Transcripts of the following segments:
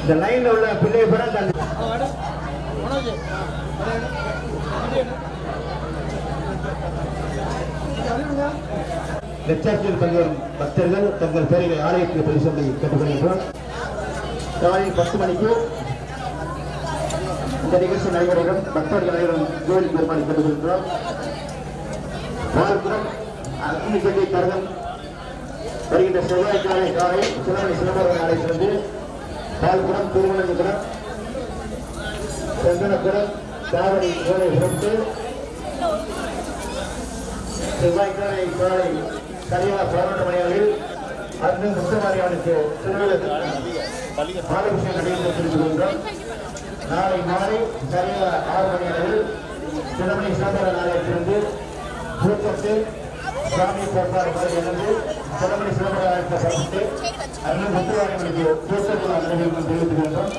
இந்த லைன்ல உள்ள பிள்ளை கூட லட்சாட்சியில் தங்கும் பக்தர்கள் தங்கள் பெயரை ஆலயத்தில் பரிசோதனை கேட்டுக்கொள்கின்றோம். காலை 10 மணிக்கு இந்த நிகழ்ச்சி நடைபெறும். பக்தர்கள் அனைவரும் கோவில் பெருமாளை கேட்டுக்கொள்கின்றோம். பால்புரம் அக்னிகட்டி கரகம் வருகின்ற செவ்வாய்க்கிழமை காலை சிலமணி சிலம்பரம் ஆலயத்திலிருந்து பால்புரம் திருவனந்தபுரம் செங்கனபுரம் காவடி கோலை புறத்து செவ்வாய்க்கிழமை காலை சரியாக 11 மணி அளவில் அன்று முத்துமாரியம்மனுக்கு பாலபிஷேகம் நடைபெற்று தெரிவித்துள்ளோம். நாளை மாலை சரியாக 6 மணி அளவில் சிலமணி சிலம்பரம் ஆலயத்திலிருந்து பூக்கத்து சுவாமி பொறுப்பாளர் இருந்து சிலமணி சிலம்பரம் ஆலயத்தை சந்தித்து அன்று முத்துமாரியம்மனுக்கு பூக்கத்து நடைபெறும் தெரிவித்துள்ளோம்.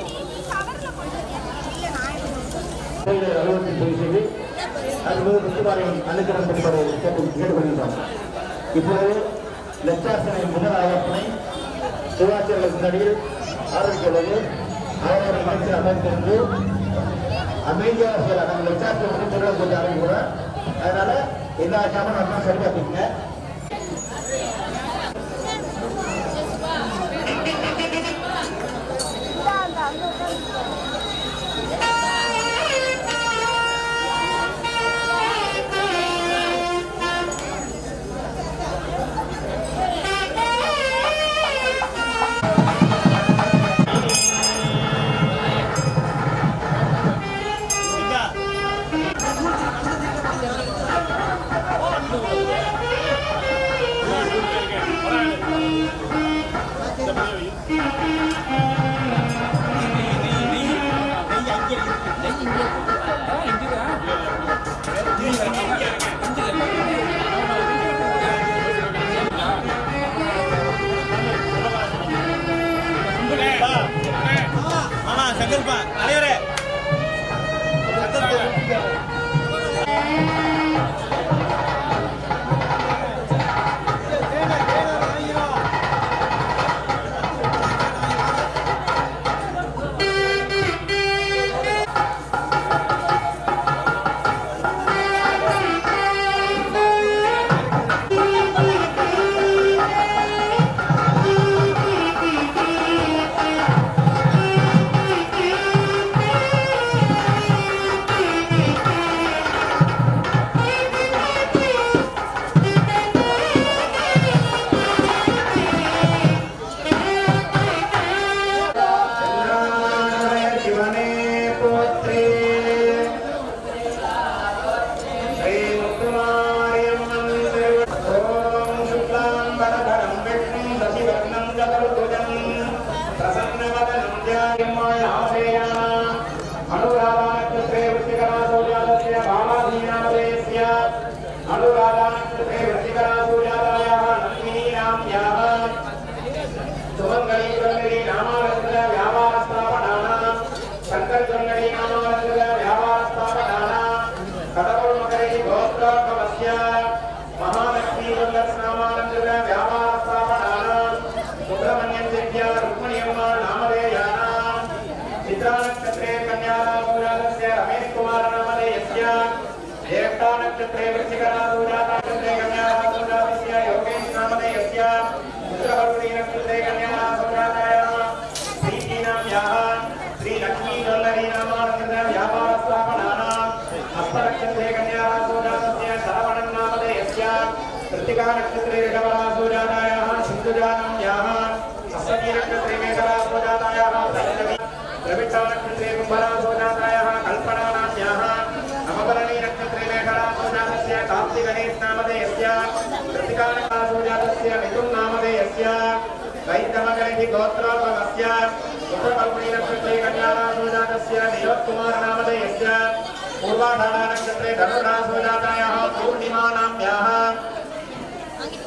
அலுவலகத்தில் பதிவு செய்து அதுபோது முத்துமாரியம்மன் அனுகிரகம் பெறுவதை கேட்டுக்கொள்கின்றோம். இப்போது லட்சாசனை முதல் ஆலோசனை சிவாச்சாரியர்கள் முன்னாடியில் ஆரம்பிக்கிறது. அவரோட மனசில் அமைந்திருந்து அமைதியாக சில நம்ம லட்சாசனை முதல் கொஞ்சம் ஆரம்பிக்கிறோம். அதனால எல்லா சாமானும் சரி பார்த்துக்கங்க.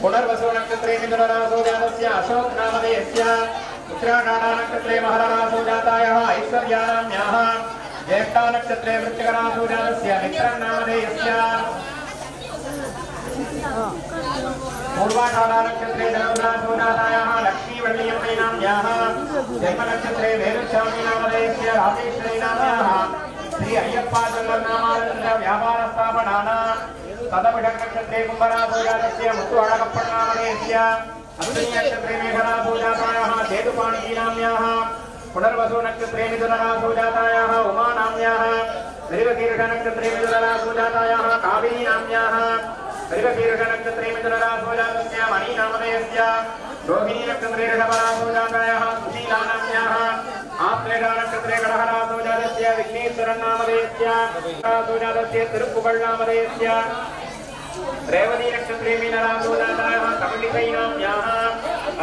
पुनर्वसु नक्षत्रे मिथुनरासो जातस्य अशोक नामधेयस्य उत्तराषाढा नक्षत्रे महररासो जातायाः ऐश्वर्यानाम्याः ज्येष्ठा नक्षत्रे वृश्चिकरासो जातस्य मित्रं नामधेयस्य पूर्वाषाढानक्षत्रे धनुरासूनातायाः लक्ष्मीवल्लीयम्मैनाम्याः जन्मनक्षत्रे वेदस्वामीनामधेयस्य राजेश्वरीनाम्याः श्री अय्यप्पाचल्लनामानन्द व्यापारस्थापनानां तदभिषक्नक्षत्रे कुम्भरासूजातस्य मुत्तुअडकप्पण्णामधेयस्य अश्विनीनक्षत्रे मेघरासूजातायाः सेतुपाणिजीनाम्याः पुनर्वसुनक्षत्रे मिथुनरासूजातायाः उमानाम्याः मृगशीर्षनक्षत्रे मिथुनरासूजातायाः कावेरीनाम्याः मृगशीर्षनक्षत्रे मिथुनरासूजातस्य मणिनामधेयस्य रोहिणीनक्षत्रे ऋषभरासूजातायाः सुशीलानाम्याः आश्लेषनक्षत्रे कडहरासूजातस्य विघ्नेश्वरन्नामधेयस्य रासूजातस्य तिरुप्पुगळ्नामधेयस्य रेवती नक्षत्रे मीनरासूजातायाः कपिलिकैनाम्याः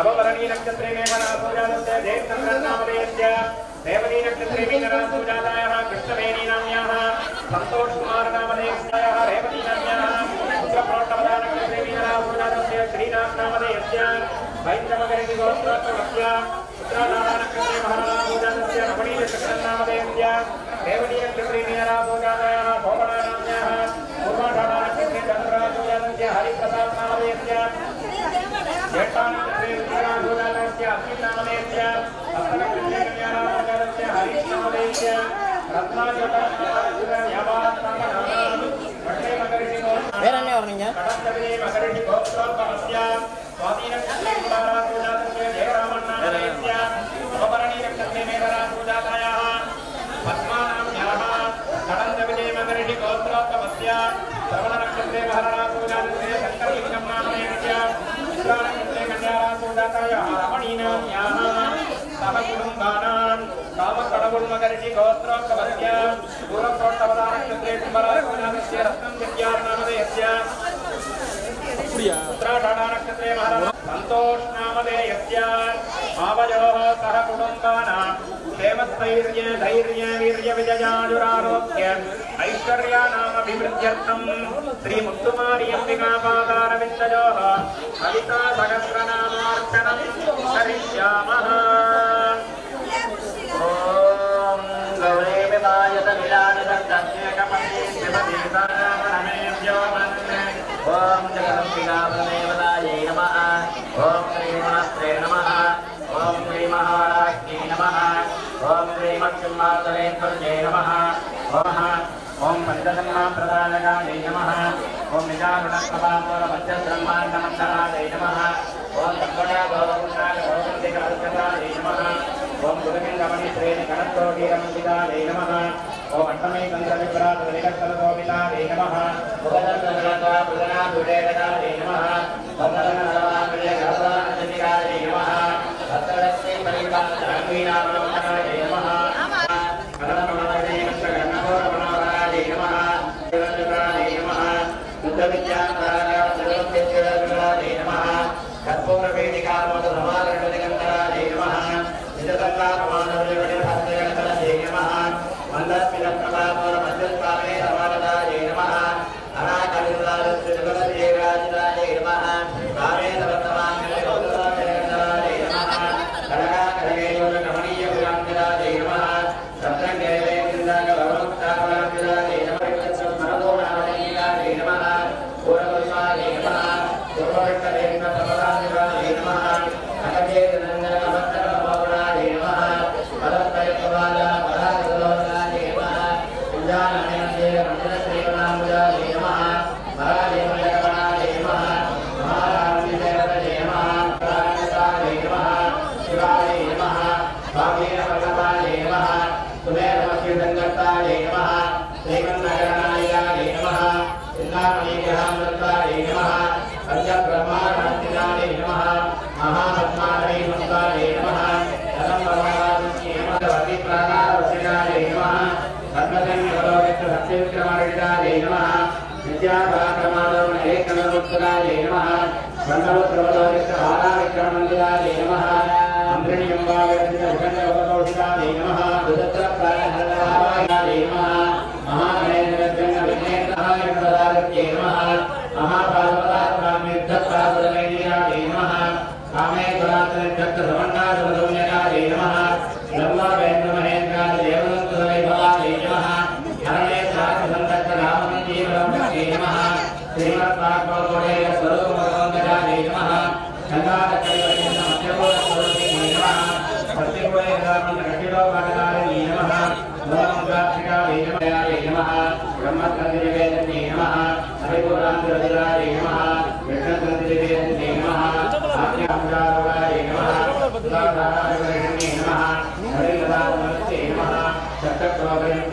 अवभरणी नक्षत्रे मेघरासूजातस्य जयचन्द्रन्नामधेयस्य रेवती नक्षत्रे मीनरासूजातायाः कृष्णवेणीनाम्याः सन्तोषकुमारनामधेयस्याः रेवतीनाम्याः शुक्रप्रोट्टवदा नक्षत्रे मीनरासूजातस्य श्रीनाथनामधेयस्य वैन्द्रमगरिगोत्रोत्तमस्य उत्तराधारा नक्षत्रे महारासूजातस्य रमणीनक्षत्रनामधेयस्य रेवती नक्षत्रे मीनरासूजातायाः भोगणानाम्याः पूर्वाषाढा नक्षत्रे चन्द्ररासूजातस्य हरिप्रसादनामधेयस्य ज्येष्ठानक्षत्रे रुद्ररासूजातस्य अश्विनामधेयस्य हस्तनक्षत्रे कन्यारासूजातस्य हरीशनामधेयस्य रत्नाजोतस्य व्यापारस्थापनानां वट्टे मकरिषि गोत्रोत्तमस्य स्वाधीनक्षत्रे कुमारासूजातस्य जयरामन्नामधेयस्य अवभरणी नक्षत्रे मेघरासूजातायाः पद्मानाम्याः कडन्दविजयमकरिषि गोत्रोत्तमस्य श्रवणनक्षत्रे महरासूजातस्य शङ्करलिङ्गम्नामधेयस्य उत्तरानक्षत्रे कन्यारासूजातायाः रमणीनाम्याः सहकुटुम्बानां कामकडवुल्मकरिषि गोत्रोत्तमस्य पूर्वप्रोट्टवदा नक्षत्रे कुम्भरासूजातस्य रत्नं विद्यानामधेयस्य उत्तराषाढा नक्षत्रे महाराज सन्तोषनामधेयस्य आवयोः सह कुटुम्बानां क्षेमस्थैर्य धैर्य वीर्य विजयाजुरारोग्य ऐश्वर्यानामभिवृद्ध्यर्थं श्रीमुत्तुमार्यम्बिकापादारविन्दयोः ललिता सहस्रनामार्चनं करिष्यामः। ॐ गौरीमिमायतनिलानिदन्तस्येकमपीश्वरमेभ्यो मन्ये ॐ जगदम्बिकादेवतायै नमः ॐ श्रीगुणस्त्रे नमः ॐ श्रीमहाराज्ञै नमः ॐ श्रीमत्सिंहासनेश्वर्यै नमः ॐ पञ्चजन्माप्रदायकायै नमः ॐ निजागुणप्रभापुरमध्यब्रह्माण्डमण्डलायै नमः ॐ तत्त्वजागोपुण्डागोपुण्डिकार्चकायै नमः ॐ गुरुमिन्दमणिश्रेणिकणत्तोगीरमण्डितायै नमः ॐ अष्टमे तन्त्रविभ्रातनिकत्तलगोपितायै नमः उपदन्तगणादुरेगदायै नमः वन्दननवाङ्गलगर्वानन्दिकायै नमः भद्रलक्ष्मी परिपालनाय नमः करणमणोदयमन्त्रगणगोरमणोहराय नमः देवजुगाय नमः बुद्धविद्याकाराय नमः कर्पूरवेदिकामोदसमागणगन्धराय नमः निजसङ्गापमानवजगणभक्तगणतलये नमः मन्दस्मिनप्रभापुरमध्यस्वामे समानदाय नमः अनाकलितारस्यजगदीराजिताय नमः कामेतवर्तमानगणगन्धराय नमः कनकाकरगेयोरकमणीयगुणान्विताय नमः सत्रङ्गेवेन्द्रागभवमुक्तापरान्विताय नमः मनोनामनीयाय नमः पूर्वपुरुषाय नमः पूर्वविष्टवेन्द्रप्रपदाय नमः अकचेतनन्दनमस्तकमोहनाय नमः पदत्रयप्रभाला परागदलोकाय नमः कुञ्जानमयनश्रीमण्डलश्रीवनाम्बुजाय नमः मरादेवजगवनाय नमः महाराजदेवतये नमः प्राणेशाय नमः शिवाय नमः भागीरभगवाय नमः सुमेरमस्युदङ्गताय नमः श्रीमन्नगरनायाय नमः चिन्तामणिग्रहामृताय नमः पंचब्रह्माण्डाय नमः महापद्माय नमः कदम्बवादाय नमः अभिप्राणाय नमः धर्मजन्यवलोकितसत्यविक्रमार्जिताय नमः विद्यापराक्रमादोमहेकनमुत्तराय नमः ब्रह्मपुत्रवलोकितबालाविक्रममन्दिराय नमः अम्बृण्यम्बाविरचितभुजङ्गवलोकिताय नमः दुदत्रप्रायहरणाय नमः महागणेन्द्रजन्यविघ्नेन्द्राय नमः महापार्वतात्मामिद्धप्रापुरवैर्याय नमः कामेश्वरात्रिभक्तसमन्नाथसौम्यकाय नमः ब्रह्मवेन्द्रमहेन्द्राय देवदत्तवैभवाय नमः हरणेश्वरात्रिसन्तरामजीवनमूर्तये नमः श्रीमत्पार्वतीस्वरूपमगोन्दजाय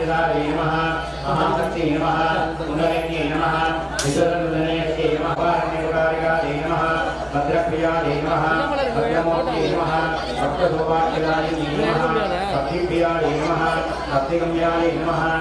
महाकाली नमः महाशक्ति नमः कुंडलिनी नमः विश्वरंजनेश्वरी नमः पारणिकारिकाली नमः भद्रप्रियाली नमः भद्रमूर्ति नमः भक्तसौभाग्यदायिनी नमः भक्तिप्रियाली नमः भक्तिगम्याली नमः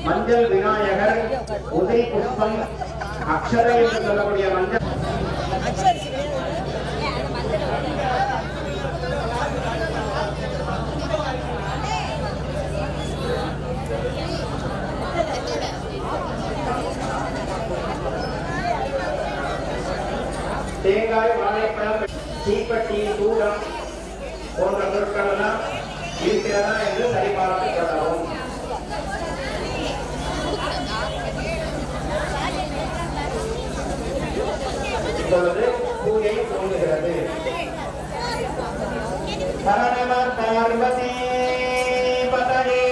மஞ்சள் விநாயகர் உதிரி புஷ்பம் அக்ஷரை என்று சொல்லக்கூடிய மஞ்சள் தேங்காய் வாழைப்பழம் தீப்பெட்டி தூரம் போன்ற பொருட்கள் எல்லாம் இருக்கிறதா என்று சரிபார்த்து கொள்ளவும். நடைபெறுகிறது. பரணம பார்வதி பதயே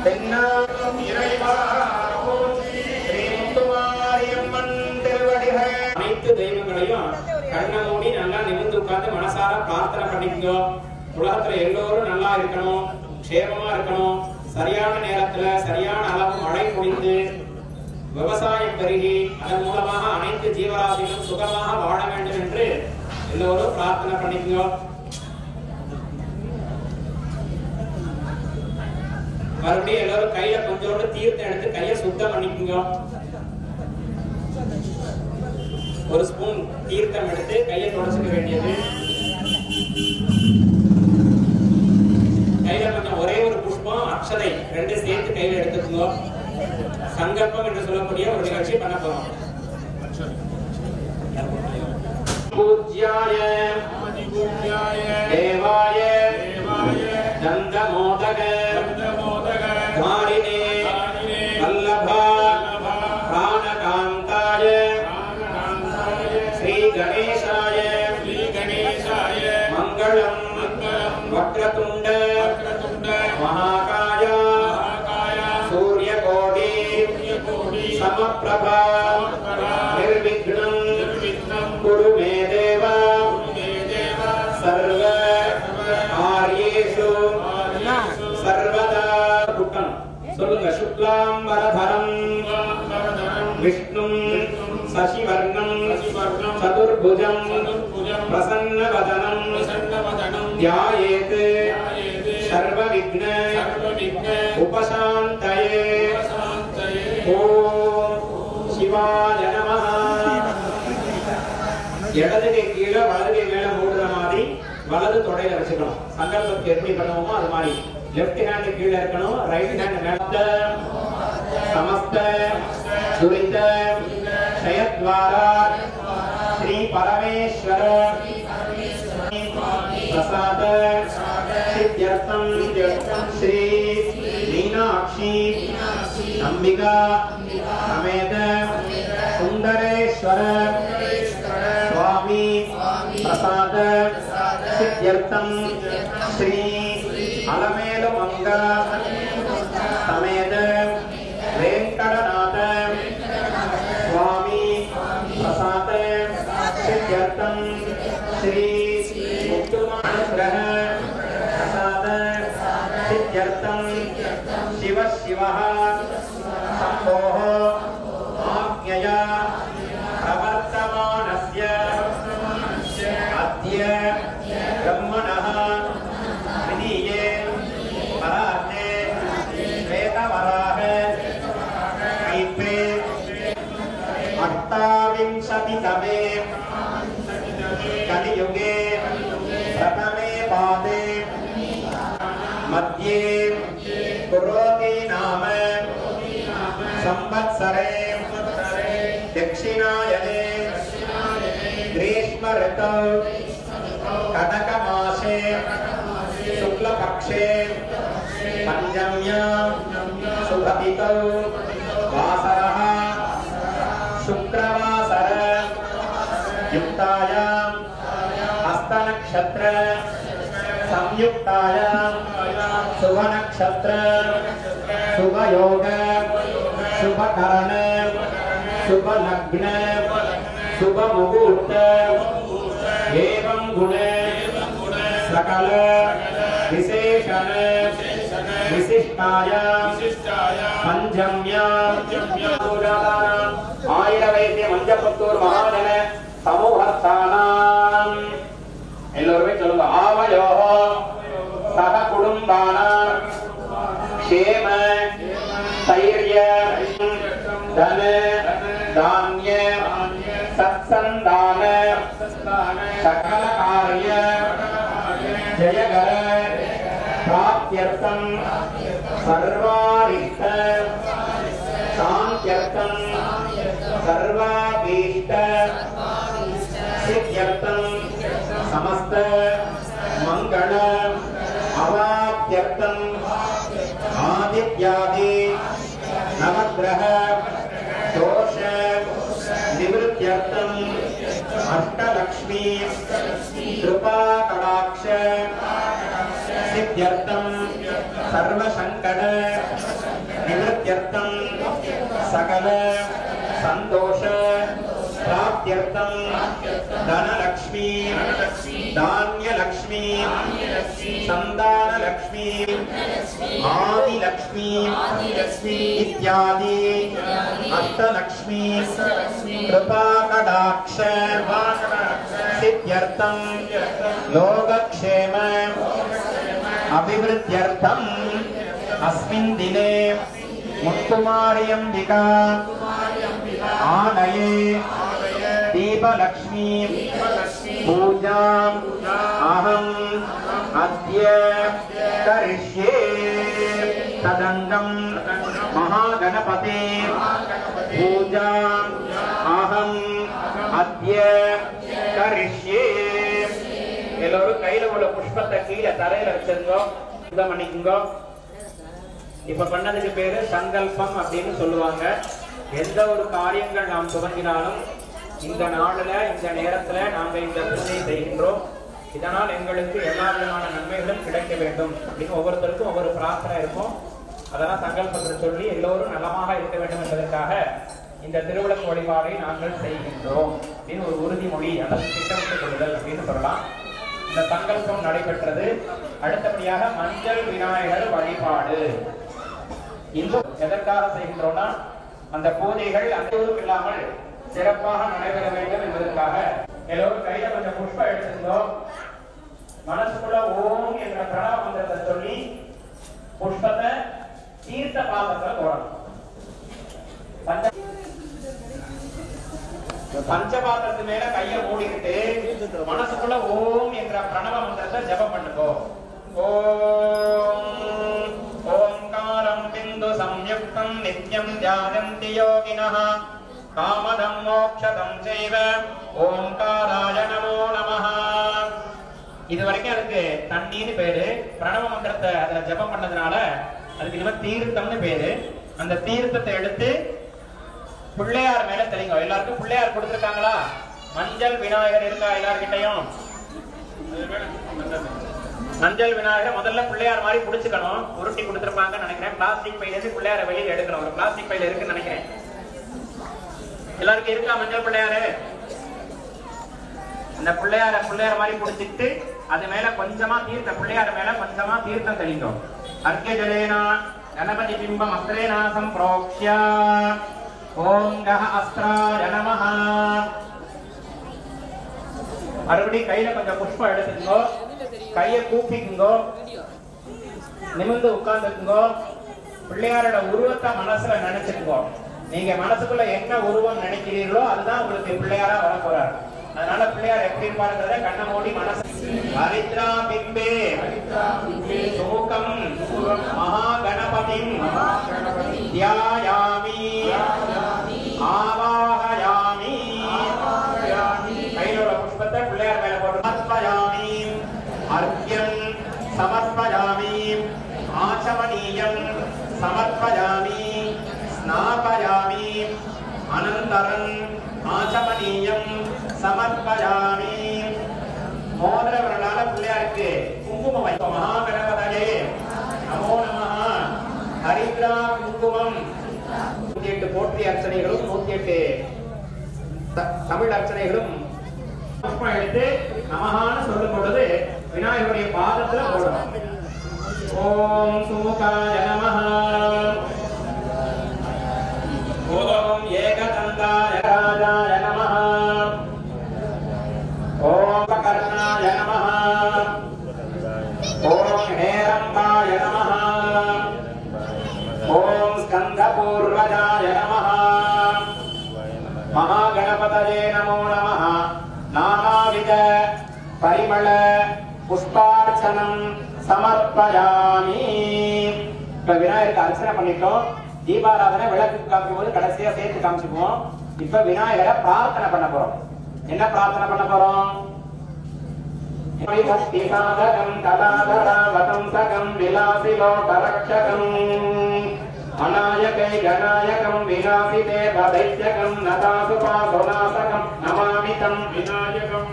தென்னாடும் இறைவா ஸ்ரீ முத்துமாரியம்மன் திருவடிகள். அனைத்து தெய்வங்களையும் கண்ணை மூடி நல்லா நிமிர்ந்து உட்கார்ந்து மனசார பிரார்த்தனை பண்ணிக்கோ. உலகத்துல எல்லோரும் நல்லா இருக்கணும், க்ஷேமமா இருக்கணும், சரியான நேரத்துல சரியான அளவு மழை பொழிந்து விவசாயம் பெருகி அதன் மூலமாக அனைத்து ஜீவராசிகளும் சுகமாக வாழ வேண்டும் என்று எல்லோரும் பிரார்த்தனை பண்ணிக்கோ. மறுபடியும் எல்லாரும் கையில கொஞ்சோண்டு தீர்த்தம் எடுத்து கையை சுத்தம் பண்ணிக்கோங்க. ஒரு ஸ்பூன் தீர்த்தம் எடுத்து கையை தொடச்சுக்க வேண்டியது. கையில கொஞ்சம் ஒரே ஒரு புஷ்பம் அக்ஷதை ரெண்டு சேர்த்து கையில எடுத்துக்கோங்க. சங்கல்பம் என்று சொல்லக்கூடிய ஒரு நிகழ்ச்சி பண்ண போறோம். பூஜ்யாய தேவாய சந்தமோதக தாரிணே வல்லபா பிராணகாந்தாய ஸ்ரீ கணேசாய மங்களம் வக்ரதுண்ட மகாகாய சூரியகோடி சமப்ரபா நிர்விக்னம் குரு மே தேவ சர்வ காரியேஷு சர்வதா. குட்டம் சொல்லுங்க. சுக்லாம் வரதரம் விஷ்ணும் சசிவர்ணம் சதுர்புஜம் பிரசன்னவதனம் த்யாயேத் சர்வ விக்ன உபசாந்தயே. ஓம் சிவாய நமஹ. இடது கை கீழே வலது கை மேல மூடுற மாதிரி வலது தொடையில வச்சுக்கணும். சங்கல்பத்துக்கு எப்படி பண்ணுவோமோ அது மாதிரி. லெஃப்ட் ஹேண்ட் கீழே இருக்கணும், ரைட் ஹேண்ட் மேல. சமஸ்த துரித க்ஷயத்வாரா ஸ்ரீ பரமேஸ்வர பிரசாத சித்யர்த்தம் ஸ்ரீ மீனாட்சி அம்பிகா சமேத சுந்தரேஸ்வர சுவாமி பிரசாத சித்யர்த்தம் ஸ்ரீ அலமேலுமங்க சமேத வெங்கடநாத சுவாமி பிரசாத சித்யர்த்தம் ஸ்ரீ முத்துமானுக்கிரக பிரசாத சித்யர்த்தம் சிவ சிவः சம்போः ஆக்ஞயா பிரவர்த்தமானஸ்ய அத்ய பிரம்மணः விதீயே பரார்த்தே வேதவராக ஐப்பே அஷ்டாவிம்சதிதமே கலியுगे प्रथमे पादे मध्ये कुरोति नाम संवत्सरे दक्षिणायने ग्रीष्म ऋतौ कनकमासे शुक्लपक्षे पंचम्यां शुभतिथौ वासरः शुक्रवासर युक्तायां हस्तनक्षत्र संयुक्तायां शुभनक्षत्र शुभयोग शुभकरण शुभलग्न शुभमुहूर्त एवं गुण सकल विशेषण विशिष्टायां पंचम्यां आयुर्वेद्य मंजपत्तूर महाजन समूहस्थानाम् எல்லோருமே சொல்லுங்க. ஆவயோஹோ சக குடும்பானாம் க்ஷேம தைரிய தன தான்ய சத்சந்தான சகல காரிய ஜெயகர பிராப்த்யர்த்தம் சர்வாரிஷ்ட சாந்த்யர்த்தம் சர்வாபீஷ்ட சித்யர்த்தம் समस्त मंगल अवाप्त्यर्थम आदित्यादि नवग्रह दोष निवृत्त्यर्थम लक्ष्मी कृपा कटाक्ष सिद्ध्यर्थम सर्व संकट निवृत्त्यर्थम सकल संतोष प्राप्त्यर्थम धन लक्ष्मी धान्य लक्ष्मी संतान लक्ष्मी आदि लक्ष्मी इत्यादि अष्टलक्ष्मी कृपा कटाक्ष सिद्ध्यर्थम लोकक्षेम अभिवृद्ध्यर्थम अस्मिन् दिने मुत्तुमार्यम्बिका आनये दीपलक्ष्मी पूजाम् अहम् अद्य करिष्ये तदङ्गम् महागणपते पूजाम् अहम् अद्य करिष्ये எல்லோரும் கையில உள்ள புஷ்பத்தை கீழே தரையில வச்சிருங்கோ சுத்தம் பண்ணிக்குங்கோ இப்ப பண்ணதுக்கு பேரு சங்கல்பம் அப்படின்னு சொல்லுவாங்க எந்த ஒரு காரியங்கள் நாம் துவங்கினாலும் இந்த நாளுல இந்த நேரத்துல நாங்க இந்த பூஜை செய்கின்றோம் இதனால் எங்களுக்கு எல்லா விதமான நன்மைகளும் கிடைக்க வேண்டும் அப்படின்னு ஒவ்வொருத்தருக்கும் ஒவ்வொரு பிரார்த்தனை இருக்கும் அதெல்லாம் சங்கல்பத்தை சொல்லி எல்லோரும் நலமாக இருக்க வேண்டும் என்பதற்காக இந்த திருவிளக்கு வழிபாடை நாங்கள் செய்கின்றோம் அப்படின்னு ஒரு உறுதிமொழி அல்லது திட்டமிட்டுக் கொள்ளுதல் அப்படின்னு சொல்லலாம் இந்த சங்கல்பம் நடைபெற்றது அடுத்தபடியாக மஞ்சள் விநாயகர் வழிபாடு இந்த எதற்காக செய்கின்றோம்னா அந்த பூஜைகள் அனைவரும் இல்லாமல் சிறப்பாக நடைபெற வேண்டும் என்பதற்காக எல்லோரும் கையில கொஞ்சம் புஷ்பம் எடுத்திருந்தோம் மனசுக்குள்ள ஓம் என்ற பிரணவ மந்திரத்தை சொல்லி புஷ்பத்தை தீர்த்த பாத்திரத்துல போடணும் பஞ்சபாத்திரத்து மேல கைய மூடிக்கிட்டு மனசுக்குள்ள ஓம் என்ற பிரணவ மந்திரத்தை ஜபம் பண்ணுங்கோ ஓம் ஓம்காரம் பிந்து சம்யுக்தம் நித்யம் தியாயந்தி யோகினः காமதம் மோக்ஷதம் செய்வ ஓம்காராய நமோ நமः இதுவரைக்கும் அதுக்கு தண்ணீர்னு பேரு பிரணவ மந்திரத்தை அதுல ஜபம் பண்ணதுனால அதுக்கு இனிமே தீர்த்தம்னு பேரு அந்த தீர்த்தத்தை எடுத்து பிள்ளையார் மேல தெளிங்க எல்லாருக்கும் பிள்ளையார் கொடுத்திருக்காங்களா மஞ்சள் விநாயகர் இருக்கா எல்லார்கிட்டையும் மஞ்சள் விநாயகர் முதல்ல பிள்ளையார் மாதிரி புடிச்சுக்கணும் உருட்டி கொடுத்திருப்பாங்கன்னு நினைக்கிறேன் பிளாஸ்டிக் பையில இருந்து பிள்ளையார வெளியில எடுக்கணும் ஒரு பிளாஸ்டிக் பையில இருக்குன்னு நினைக்கிறேன் எல்லாருக்கும் இருக்கா மஞ்சள் பிள்ளையாரு அந்த பிள்ளையார மாதிரி புடிச்சிட்டு அது மேல கொஞ்சமா தீர்த்த பிள்ளையார் மேல கொஞ்சமா தீர்த்தம் தெளிக்கும் அர்க்கிய ஜலேனா கணபதி பிம்பம் அஸ்திரேனா சம்பிரோக்ஷ்ய ஓம் கஹ அஸ்த்ராய நமஹ மறுபடி கையில கொஞ்சம் புஷ்பம் எடுத்துக்கோ கையை கூப்பிக்குங்கோ நிமிர்ந்து உட்கார்ந்துக்குங்கோ பிள்ளையாரோட உருவத்தை மனசுல நினைச்சுக்கோ நீங்க மனசுக்குள்ள என்ன உருவம் நினைக்கிறீர்களோ அதுதான் உங்களுக்கு பிள்ளையாரா வர போறாரு அதனால பிள்ளையார் எப்படி இருப்பாருன்றத கண்ணை மூடி மனசு ஹரித்ரா பிம்பே சுமுகம் மகாகணபதிம் தியாயாமி ஆவாஹயாமி கையிலோட புஷ்பத்தை பிள்ளையார் மேல போட்டு சமர்ப்பயாமி அர்க்யம் சமர்ப்பயாமி ஆச்சமனீயம் சமர்ப்பயாமி ஸ்நாபயாமி அனந்தரம் ஆச்சமனீயம் சமர்ப்பயாமி மோதிர விரலால பிள்ளையாருக்கு குங்குமம் வைப்போம் மகாகணபதயே நமோ நமஹ ஹரித்ரா குங்குமம் 108 போற்றி அர்ச்சனைகளும் 108 தமிழ் அர்ச்சனைகளும் புஷ்பம் எடுத்து நமஹான்னு சொல்லும் பொழுது விநாயகருடைய பாதத்துல போடணும் ஓம் சுமுகாய நமஹ ஓம் ஏகதந்தாய ராஜாய நமஹ ஓம் கர்ணாய நமஹ ஓம் ஹேரம்பாய நமஹ ஓம் ஸ்கந்தபூர்வஜாய நமஹ மகாகணபதயே நமோ நமஹ நானாவித பரிமள புஷ்பார்ச்சனம் சமர்ப்பயாமி இப்ப விநாயகருக்கு அர்ச்சனை பண்ணிட்டோம் தீபாராதனை விளக்கு காமிக்கும் போது கடைசியா சேர்த்து காமிச்சுக்குவோம் இப்ப விநாயகரை பிரார்த்தனை பண்ண போறோம் என்ன பிரார்த்தனை பண்ண போறோம் பக்தி சாதகம் கலாதராவதம் சகம் விலாசிலோகரக்ஷகம் அநாயகை கணாயகம் விநாசிதே பதைத்யகம் நதாசுபாசுநாசகம் நமாமிதம் விநாயகம்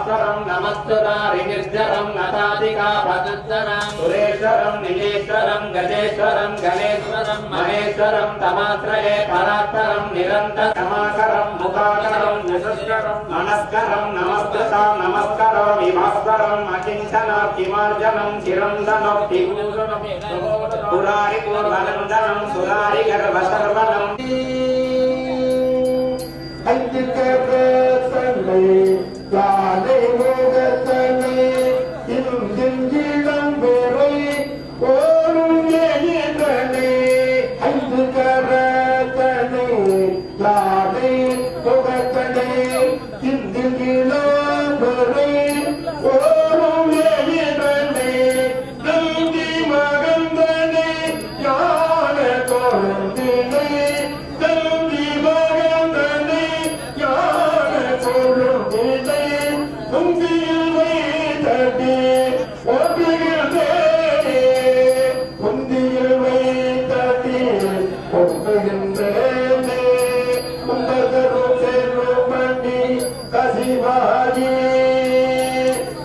भास्करं नमस्तुरारिनिर्जरं नतादिका प्रदुत्तरं सुरेश्वरं निजेश्वरं गजेश्वरं गणेश्वरं महेश्वरं तमाश्रये परात्परं निरन्तर समाकरं मुखाकरं निशस्करं मनस्करं नमस्कृतां नमस्करोमि भास्करं अकिञ्चनार्तिमार्जनं चिरन्दनं तिभूषणं पुरारि पूर्वनन्दनं सुरारि गर्भसर्वनं அஞ்சுகரத்தனை யானை மோகத்தனை இந்திரம் பெறை ஓரும் ஏதனை அஞ்சுகரத்தனை யானை மோகத்தனை இந்திரம் பெறை ஓரும் ஏதனை நந்தி மகந்தனை ஞான கொழுந்தினை நந்தி மகந்தனை குந்தியில் வைத்தடி ஒப்புகின்றேனே குந்தகரும் செல்லும் பண்ணி கசிவாகி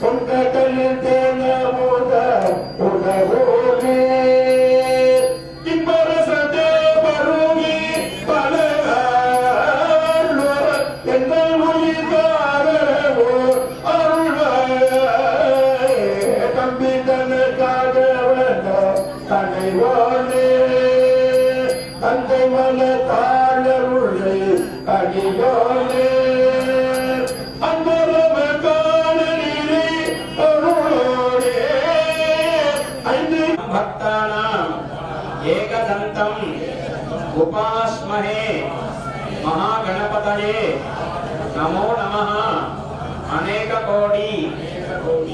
பொங்கலில் தேன முத உதவோமே இன்பரசதே பருகி பலகா தந்தை மல தாழருளை அடியோனே அன்பரம காணலிலே அருளோடே ஐந்து भक्तानां एकदन्तं उपास्महे महागणपतये नमो नमः अनेक कोटि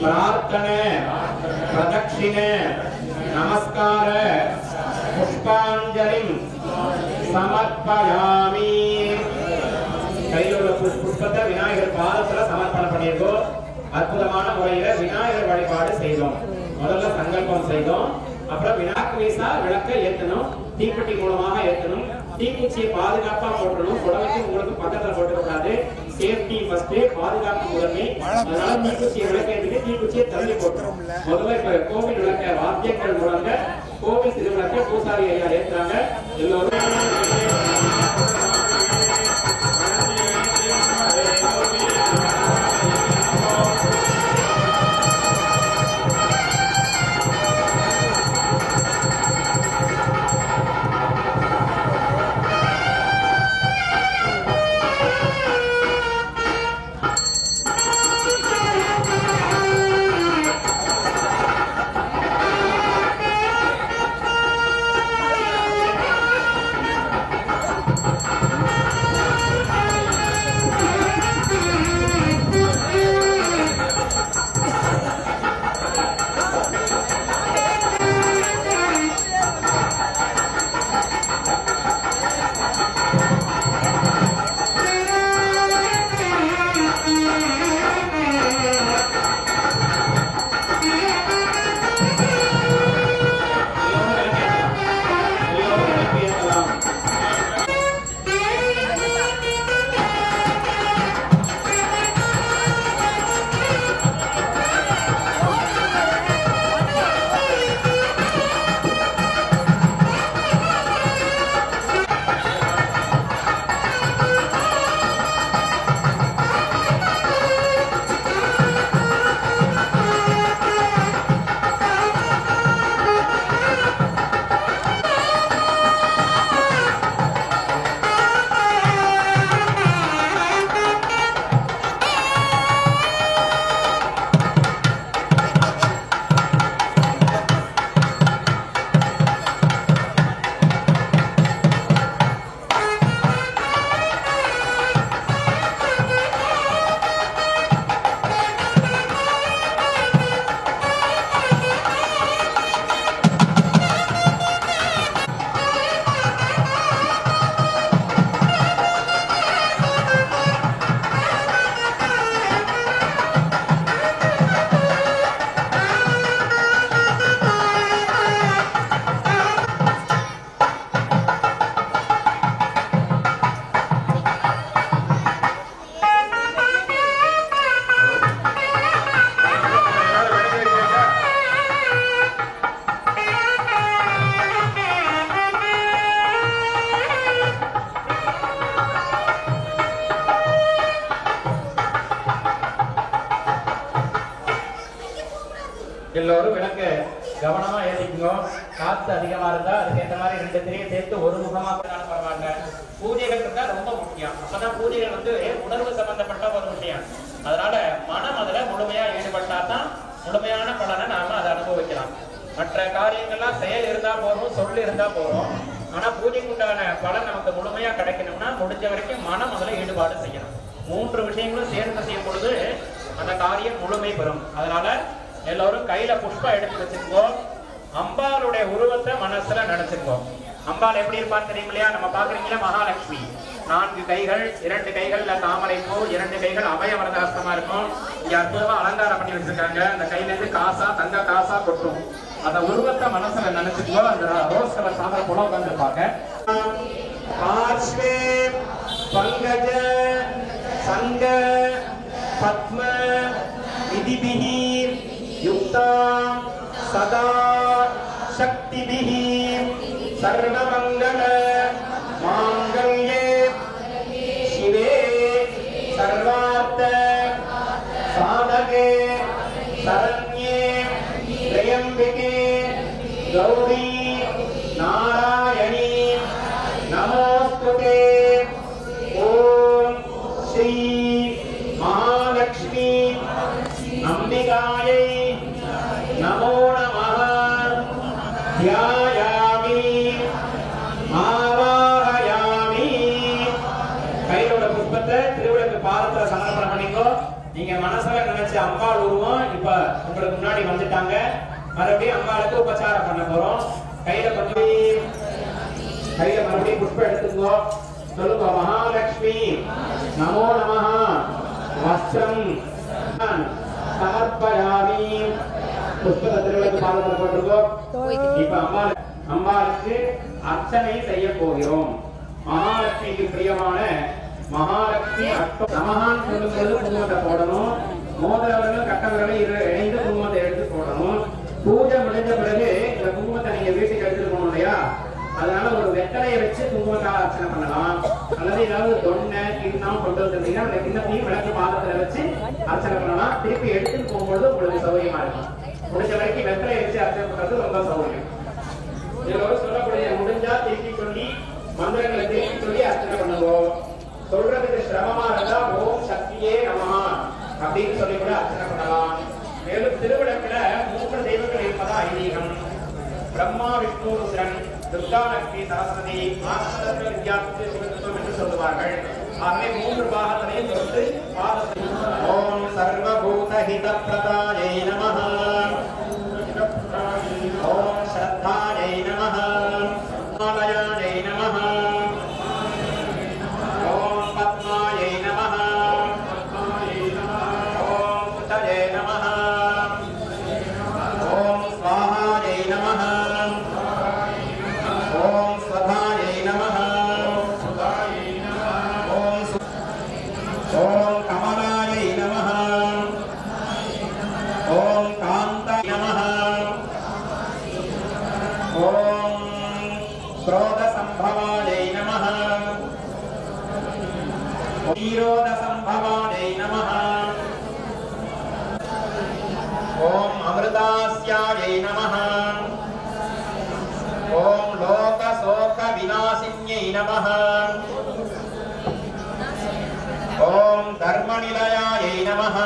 प्रार्थने प्रदक्षिणे नमस्कार पुष्पांजलिं समर्पयामि கையில புஷ்பத்தை விநாயகர் பாதத்துல சமர்ப்பணம் பண்ணியிருக்கோம். அற்புதமான முறையில விநாயகர் வழிபாடு செய்தோம். முதல்ல சங்கல்பம் செய்தோம். அப்புறம் விநாயகர் வீசா விளக்கை ஏற்றணும், தீப்பெட்டி மூலமாக ஏற்றணும், தீக்குச்சியை பாதுகாப்பா போட்டணும். புடவைக்கு உங்களுக்கு பக்கத்துல போட்டுக்கூடாது. சேஃப்டி ஃபர்ஸ்ட், பாதுகாப்பு முதன்மை. அதனால தீக்குச்சியை விளக்கேற்றிட்டு தீக்குச்சியை தள்ளி போட்டோம். முதல்ல இப்ப கோவில் விளக்க வாத்தியங்கள் மூலங்க கோவில் திருவிளக்க பூசாரி ஐயா ஏற்றாங்க. எல்லோரும் எல்லோரும் விளக்கு கவனமா ஏற்றிக்குங்க. காத்து அதிகமா இருந்தா அதுக்கேற்ற மாதிரி 2 திரையை சேர்த்து ஒரு முகமா இருந்தாலும் பரவாயில்ல. பூஜைகள் இருந்தா ரொம்ப முக்கியம். அப்பதான் பூஜைகள் உணர்வு சம்பந்தப்பட்ட ஒரு விஷயம். அதனால மனம் அதுல முழுமையா ஈடுபட்டா தான் முழுமையான பலனை நாம அதை அனுபவிக்கலாம். மற்ற காரியங்கள்லாம் செயல் இருந்தா போறோம், சொல் இருந்தா போறோம். ஆனா பூஜைக்கு உண்டான பலன் நமக்கு முழுமையா கிடைக்கணும்னா முடிஞ்ச வரைக்கும் மனம் அதுல ஈடுபாடு செய்யணும். 3 விஷயங்களும் சேர்ந்து செய்யும் பொழுது அந்த காரியம் முழுமை பெறும். அதனால எல்லோரும் கையில புஷ்பம் எடுத்து வச்சுக்கோ. அம்பாளுடைய உருவத்தை மனசுல நினைச்சுக்கோ. அம்பாள் எப்படி இருப்பான்னு தெரியும் இல்லையா? நம்ம பாக்குறீங்களா, மகாலட்சுமி 4 கைகள், 2 கைகள்ல தாமரை பூ, 2 கைகள் அபய வரதஹஸ்தமா இருக்கும். இங்க அற்புதமா அலங்காரம் பண்ணி வச்சிருக்காங்க. அந்த கையில இருந்து காசா, தங்க காசா கொட்டும். அந்த உருவத்தை மனசுல நினைச்சுக்கோ. அந்த ரோஸ் கலர் சாமர புலம் உட்காந்துருப்பாங்க. பார்ஷ்வே பங்கஜ சங்க பத்ம விதிபிஹி யுக்தா சதா சக்திபிஹி சர்வமங்கள மாங்கல்யே சிவே சர்வார்த்த சாதகே சரண்யே த்ரயம்பிகே கௌரி நாராயணி நமோஸ்துதே. ஓம் ஸ்ரீ மகாலட்சுமி அம்பிகாயை நமோ நமः. தியாயாமி ஆவாஹயாமி. கையில புஷ்பத்தை திருவிளக்கு பாதத்துல சமர்ப்பணம் பண்ணிக்கோ. நீங்க மனசுல நினைச்ச அம்பாள் உருவம் இப்ப உங்களுக்கு முன்னாடி வந்துட்டாங்க. மறுபடியும் அம்பாளுக்கு உபச்சாரம் பண்ண போறோம். கையில மறுபடியும் புஷ்பம் எடுத்துக்கோ. சொல்லுங்க, மகாலட்சுமி நமோ நமः. வஸ்திரம் சமர்ப்பயாமி. புஷ்பத்தை திருவிளக்கு பாதத்துல போட்டிருக்கோம். இப்ப அம்பாளுக்கு அர்ச்சனை செய்ய போகிறோம். மகாலட்சுமிக்கு பிரியமான மகாலட்சுமி நமகான் சொல்லும்போது குங்குமத்தை போடணும். மோதிரவர்கள் கட்டவர்களை இணைந்து குங்குமத்தை எடுத்து போடணும். பூஜை முடிஞ்ச பிறகு இந்த குங்குமத்தை நீங்க வீட்டுக்கு எடுத்துட்டு போகணும் இல்லையா? அதனால ஒரு வெத்தலையை வச்சு குங்குமத்தை அர்ச்சனை பண்ணலாம். அல்லது ஏதாவது தொன்னை கிண்ணம் கொண்டு வந்திருந்தீங்கன்னா அந்த கிண்ணத்தையும் விளக்கு பாதத்துல வச்சு அர்ச்சனை பண்ணலாம். திருப்பி எடுத்துட்டு போகும்போது உங்களுக்கு சௌகரியமா இருக்கும். முடிஞ்ச வரைக்கும் வெத்தலையை வச்சு அர்ச்சனை பண்றது ரொம்ப சௌகரியம். இதோட சொல்லக்கூடிய முடிஞ்சா திருப்பி சொல்லி மந்திரங்களை திருப்பி சொல்லி அர்ச்சனை பண்ணுவோம். சொல்றதுக்கு சிரமமா இருந்தா ஓம் சக்தியே நமஹ அப்படின்னு சொல்லி கூட அர்ச்சனை பண்ணலாம். மேலும் திருவிளக்குல 3 தெய்வங்கள் இருப்பதா ஐதீகம். பிரம்மா, விஷ்ணு, ருத்ரன், துர்கா, லட்சுமி, சரஸ்வதி, ஆனந்த வித்யார்த்தி சிவத்துவம் என்று சொல்லுவார்கள். ஆகவே 3 பாகத்திலையும் தொட்டு பாதத்தில் ஓம் சர்வபூத ஹித பிரதாயை நமஹ. ஓம் ஸ்ரத்தாயை நமஹ. ஆலயாயை நமஹ. ஓம் பத்மாயை நமஹ. ஓம் சுதயே நமஹ. ஓம் ஸ்வாஹாயை நமஹ. ஓம் ஸ்வதாயை நமஹ. ஓம் கமலாயை நமஹ. ஓம் காந்தாயை நமஹ. ஓம் क्रोध संभवायै नमः. वीरोध संभवायै नमः. ओम अमृतास्यायै नमः. ओम लोक शोक विनाशिन्यै नमः. ओम धर्मनिलयायै नमः.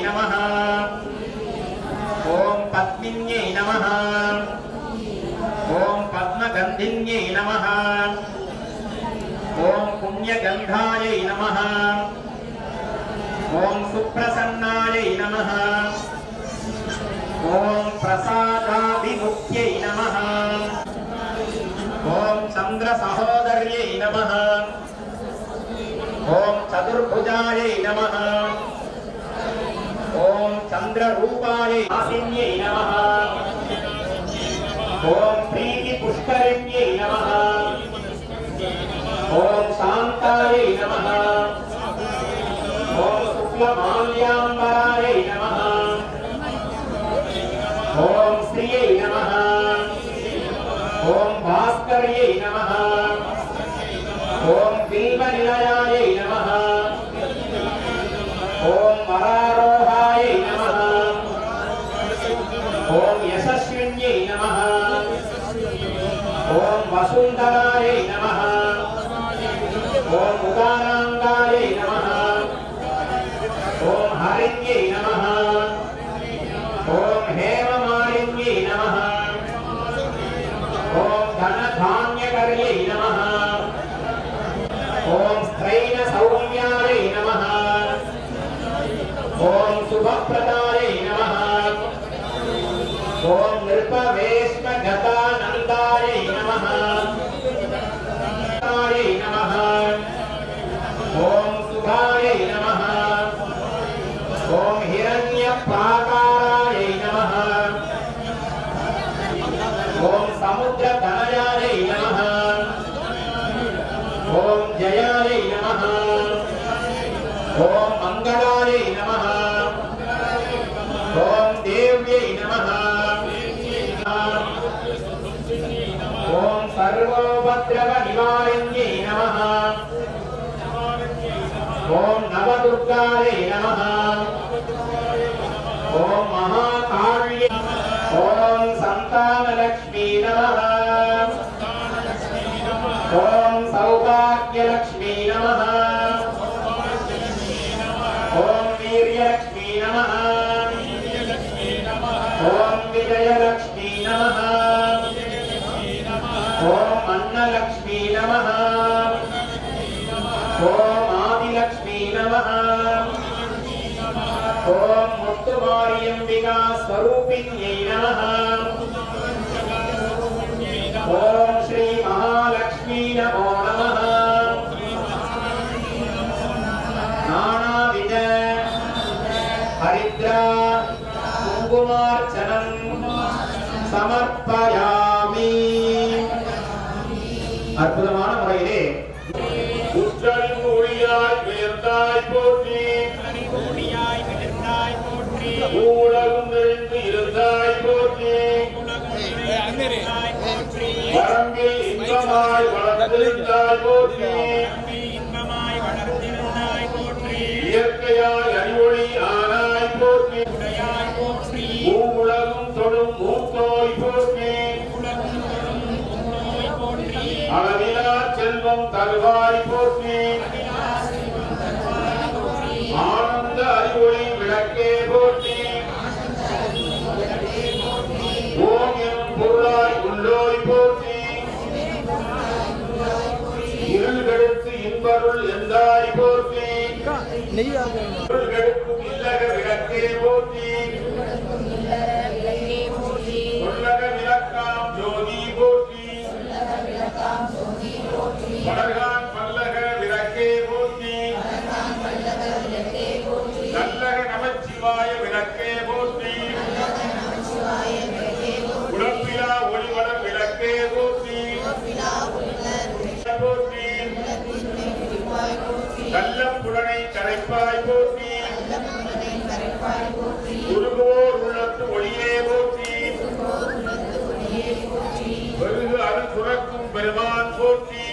नमः. ओम पद्मिन्यै नमः. ओम पद्मगंधिन्यै नमः. ओम पुण्यगंधायै नमः. ओम सुप्रसन्नायै नमः. ओम प्रसादाभिमुख्यै नमः. ओम चंद्र सहोदर्यै नमः. ओम चतुर्भुजायै नमः. ओम चंद्र रूपायै आसिन्यै नमः. ओम प्रीति पुष्करिण्यै नमः. ओम शांतायै नमः. ओम शुक्लमाल्याम्बरायै नमः. ओम श्रियै नमः. ओम भास्कर्यै नमः. ओम बिल्वनिलयायै नमः. ओम वरारोहायै नमः. धान्यकर्यै नमः ओम स्त्रैण सौम्यायै नमः ओम शुभप्रदायै नमः ओम नृपवेश्म गतानन्दायै नमः नमः ओम सुधायै नमः ओम हिरण्यप्राकारायै नमः ओम समुद्रतनयायै नमः ओम जयायै नमः ओम मंगलायै नमः ओम देव्यै नमः ओम सर्वोपद्रव निवारण्यै नमः ओम नवदुर्गायै नमः ओम महाकाल्यै ओम संतानलक्ष्मी नमः ओम सौभाग्यलक्ष्मी नमः ओम वीर्यलक्ष्मी नमः ओम विजयलक्ष्मी नमः ओम अन्नलक्ष्मी नमः ओम आदिलक्ष्मी नमः ओम मुत्तुमारियंबिका स्वरूपिण्यै नमः ओम श्री महालक्ष्मी नमो नमः नानाविध हरिद्रा कुंकुमार्चनं समर्पयामि அற்புதமான முறையிலே உற்றல் ஒளியாய் உயர்ந்தாய் போற்றி ஊழலும் நிறைந்து இருந்தாய் போற்றி வரம்பில் இன்பமாய் வளர்ந்திருந்தாய் போற்றி இயற்கையாய் அறிவொளி ஆனாய் போற்றி ஊழலும் தொடும் மூத்தோய் போற்றி அளவிலா செல்வம் தருவாய் போற்றி ஆனந்த அறிவொளி விளக்கே போற்றி ஓம் எனும் பொருளாய் உள்ளோய் போற்றி இருள்கெடுத்து இன்பருள் எந்தாய் போற்றி இருள்கெடுக்கும் இல்லக விளக்கே போற்றி உள்ளக விளக்காம் ஜோதி போற்றி மலர்கான் பல்லக விளக்கே போற்றி நல்லக நமச்சிவாய விளக்கே போற்றி உடம்பிலா ஒளிவள விளக்கே போற்றி போற்றி கள்ளப்புலனை கரைப்பாய் போற்றி உருகுவோர் உள்ளத்து ஒளியே போற்றி வெறுகு அருள் சுரக்கும் பெருமான் போற்றி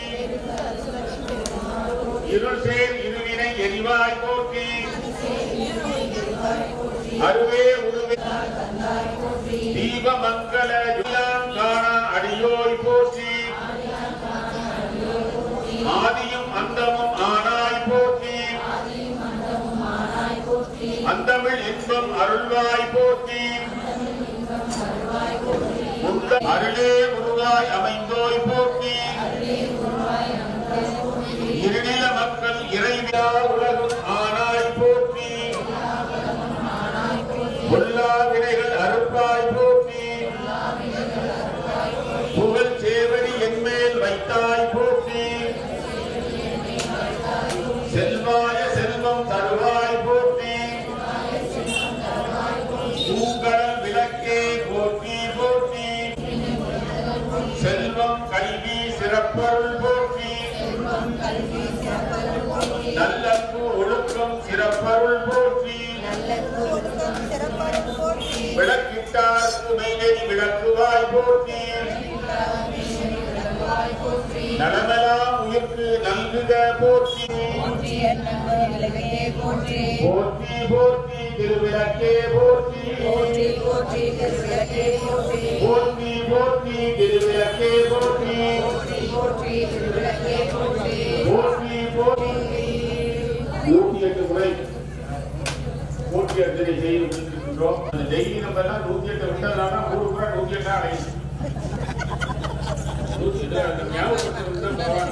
இருள் சேர் இருவினை எரிவாய் போற்றி அருவே உருவே தீபமங்கல ஜுலாம் காண அடியோய் போற்றி ஆதியும் அந்தமும் ஆனாய் போற்றி அந்தமிழ் இன்பம் அருள்வாய் போற்றி அருளே உருவாய் அமைந்தோய் போற்றி இருநில மக்கள் இறைவியா உலகும் ஆனாய் போற்றி பொல்லா வினைகள் அறுப்பாய் போற்றி புகழ் சேவடி என்மேல் வைத்தாய் போற்றி செல்வாய செல்வம் தருவாய் போற்றி பூங்கடல் விளக்கே போற்றி போற்றி செல்வம் கல்வி சிறப்பருள் போற்றி நல்லன்பு ஒழுக்கம் சிறப்பருள் போற்றி விளக்கிட்டார்க்கு மெய்நெறி விளக்குவாய் போற்றி நலமெல்லாம் உயிர்க்கு நல்குக போற்றி போற்றி போற்றி திருவிளக்கே போற்றி போற்றி போற்றி திருவிளக்கே போற்றி போற்றி போற்றி 108 முறை போற்றி அர்ச்சனை செய்து கொண்டிருக்கின்றோம். டெய்லி நம்ம எல்லாம் 108 விட்டதுனால ஊரு கூட 108 அடையும். 108 ஞாபகப்படுத்துறது தான்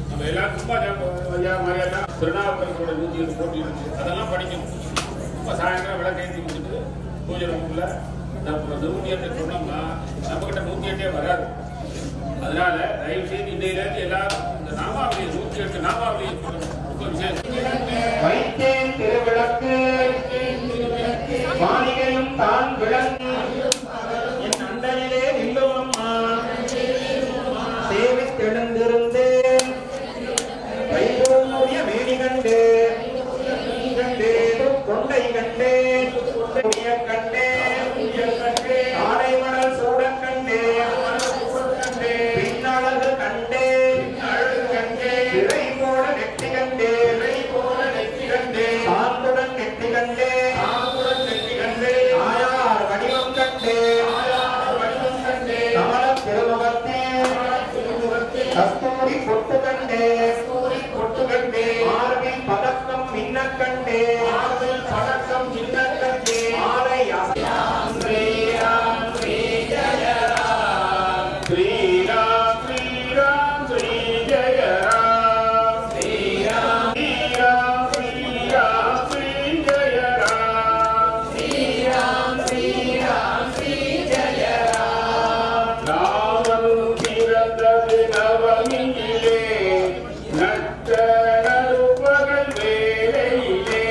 நம்ம எல்லாரும் சும்மா ஐயா மாதிரியெல்லாம் திருநாவுக்கரசோட 108 போட்டி இருக்கு, அதெல்லாம் படிக்கணும். இப்போ சாயந்தரம் விளக்கேற்றி வச்சுட்டு பூஜை ரூம்ல நம்ம 108 சொன்னோம்னா நம்மகிட்ட 108 வராது. அதனால தயவு செய்து இன்றையிலேருந்து எல்லாரும் இந்த நாமாவளியை 108 நாமாவளியை ரொம்ப விசேஷம். வைத்தேன் திருவிளக்கு மாளிகையும் தான் விளக்கு என் அண்டனிலே நில்லுமம்மா சேவித்தெழுந்திருந்தேன் கைகூடிய மேனி கண்டேன் கொண்டை கண்டேன் கண்டேன் ஆடை மணல் சூட கண்டேன் பின்னழகு கண்டேன் திரை போல நெற்றி கண்டேன் சாந்துடன் நெற்றி கண்டேன் ஆயார் வடிவம் கண்டேன் கமல திருமுகத்தேன் கஸ்தூரி பொட்டு கண்டேன் மார்பில் பதக்கம் மின்ன கண்டேன் ஆலை ஸ்ரீராம் ஸ்ரீ ஜய ராம் ஸ்ரீராம் ஸ்ரீராம் ஸ்ரீ ஜய ராம் ஸ்ரீராம் ஸ்ரீராம் ஸ்ரீராம் ஸ்ரீ ஜய ராம் ஸ்ரீராம் ஸ்ரீராம் ஸ்ரீ ஜய ராம் ராமன் பிறந்தது நவமியிலே நட்ட நடுப்பகல் வேளையிலே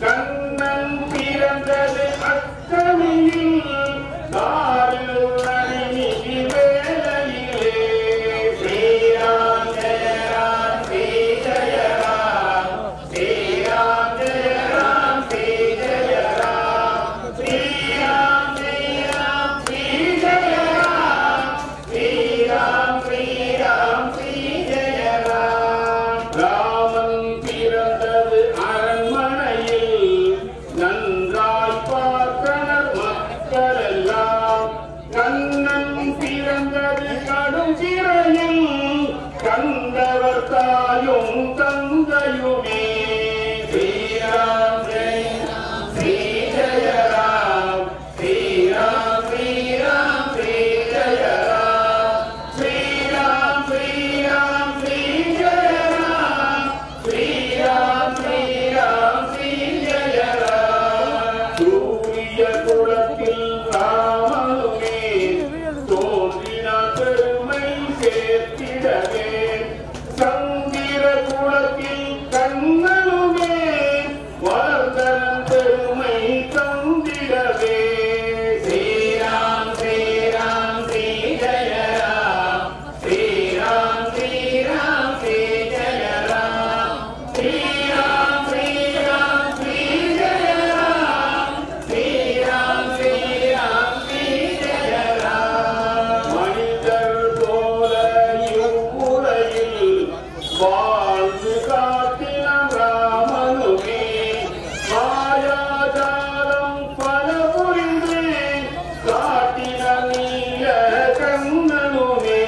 கண்ணன் பிறந்தது அஷ்டமியில் நாளில் அணிமிகி வேளையிலே ஸ்ரீராம் ஜய ராம் ஸ்ரீ ஜய ராம் ஸ்ரீராம் ஜய ராம் ஸ்ரீ ஜய ராம் ஸ்ரீராம் ஸ்ரீராம் ஸ்ரீ ஜய ராம் ஸ்ரீராம் ஸ்ரீராம் ஸ்ரீ ஜய ராம் ராமன் பிறந்தது அரண்மனையில் நன்றாய் பார்த்தனர் மக்களெல்லாம் கண்ணன் பிறந்தது கடும் சிறையில் கண்டவர் தாயும் தந்தையுமே ஸ்ரீராம் ஸ்ரீ ஜய ராம் ஸ்ரீராம் ஸ்ரீராம் ஸ்ரீ ஜய ராம் ஸ்ரீராம் ஸ்ரீராம் ஸ்ரீ ஜய ராம் ஸ்ரீராம் ஸ்ரீராம் ஸ்ரீ ஜய ராம் சூரிய குலத்தில் ராமனுமே தோன்றினார் பெருமை சேர்த்திடவே சந்திர குலத்தில் கண்ணனுமே வளர்ந்தனன் பெருமை தந்திடவே ஸ்ரீராம் ஸ்ரீராம் ஸ்ரீ ஜய ராம் ஸ்ரீராம் ஸ்ரீராம் ஸ்ரீ ஜய ராம் ஸ்ரீராம் ஸ்ரீராம் ஸ்ரீ ஜய ராம் ஸ்ரீராம் ஸ்ரீராம் ஸ்ரீ ஜய ராம் மனிதர் போல இவ்வுலகில் வாழ்ந்து காட்டினான் ராமனுமே மாயாஜாலம் பல புரிந்து காட்டின நீல கண்ணனுமே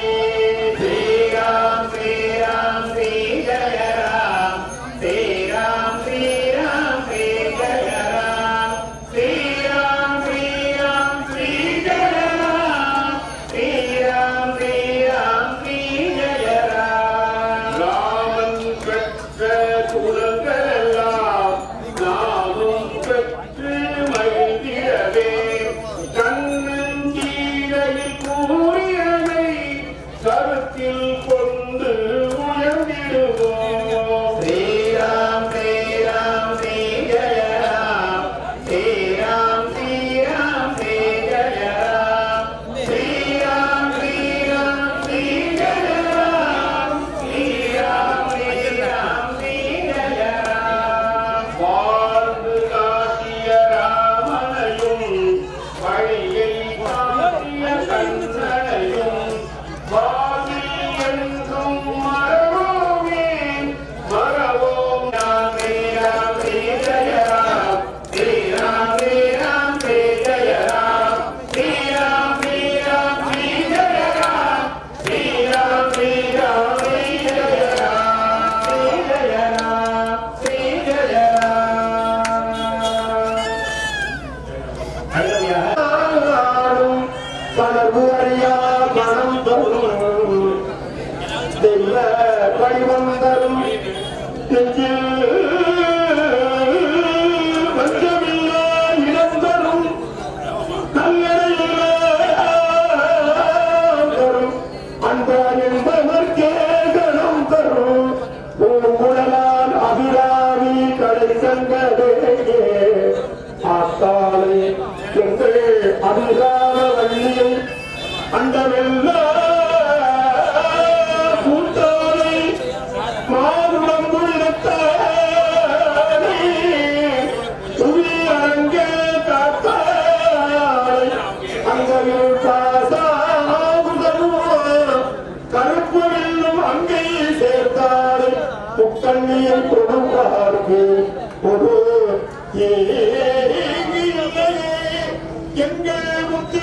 ஸ்ரீராம் ஸ்ரீராம் ஸ்ரீ ஜய ராம் ஸ்ரீராம் ஸ்ரீராம் ஸ்ரீ ஜய ராம் ஸ்ரீராம் ஸ்ரீராம் ஸ்ரீ ஜய ராம் ஸ்ரீராம் ஸ்ரீராம் ஸ்ரீ ஜய ராம் ராமன் பெற்ற குலங்களெல்லாம் நாமும் பெற்று மகிழ்ந்திடவே கண்ணன் கீதையில் கூறியதை கருத்தில் கொண்டு உயர்ந்திடுவோம் ஸ்ரீராம் ஸ்ரீராம் ஸ்ரீ ஜய ராம் ஸ்ரீராம் ஸ்ரீராம் ஸ்ரீ ஜய ராம் ஸ்ரீராம் ஸ்ரீராம் ஸ்ரீ ஜய ராம் ஸ்ரீராம் ஸ்ரீராம் ஸ்ரீ ஜய ராம் வாழ்ந்து காட்டிய ராமனையும் வழியை காட்டிய கண்ணனையும் வாதில் என்றும் மறவோமே மறவோம் ராம் ஸ்ரீராம் ஸ்ரீ ஜய ராம் ஸ்ரீராம் ஸ்ரீராம் ஸ்ரீ ஜய ராம் ஸ்ரீராம் ஸ்ரீராம் ஸ்ரீ ஜய ராம் ஸ்ரீராம் ஸ்ரீராம் ஸ்ரீ ஜய ராம் ஸ்ரீ ஜய ராம் ஸ்ரீ ஜய ராம் பலபுரியா மனம் தோறும் இல்ல பழிவந்தரும் நெஞ்சில் பஞ்சமில்லா இழந்தரும் நல்லரும் அன்பார் என்பதற்கே கணம் தரும் பூங்குழலால் அபிராமி கடை கண்டதே ஆத்தாளை எங்கள் அபிராம வள்ளியை அண்டவெல்ல கூட்டாளை மாதுளம்புள்ளத்தாளை துவி அரங்கே காத்தாளை அங்கவில் பாசாமுதமோ கருப்பு வெல்லும் அங்கை சேர்த்தாளை முக்கண்ணியை கொடுப்பார்க்கு ஒரு எங்கள் முத்து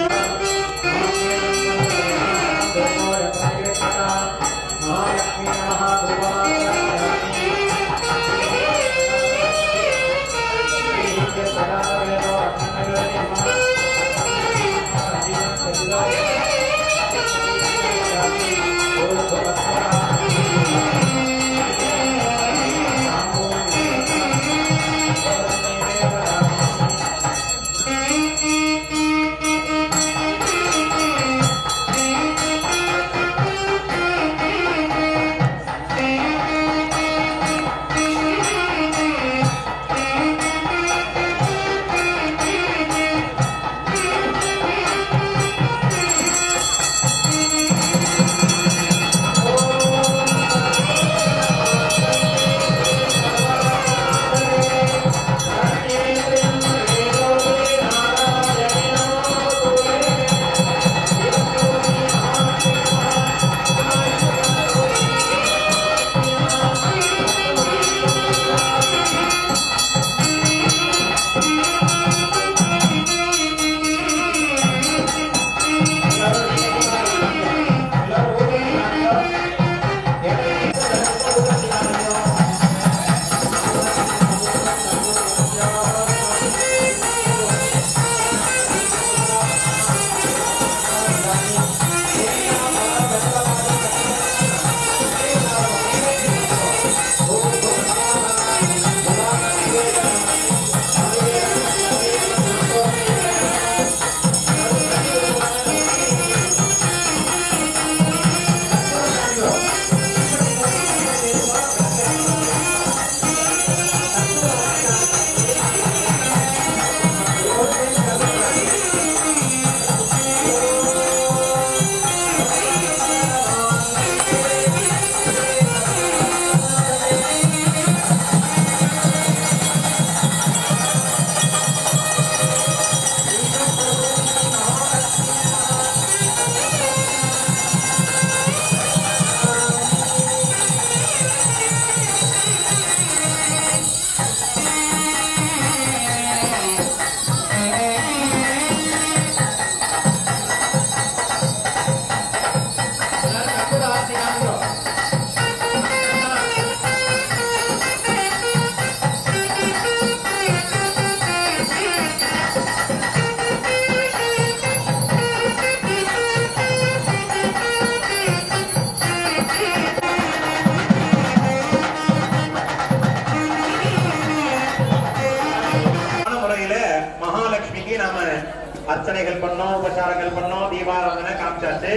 அர்ச்சனைகள் பண்ணோம், உபசாரங்கள் பண்ணோம், தீபாராதனை காமிச்சாச்சு.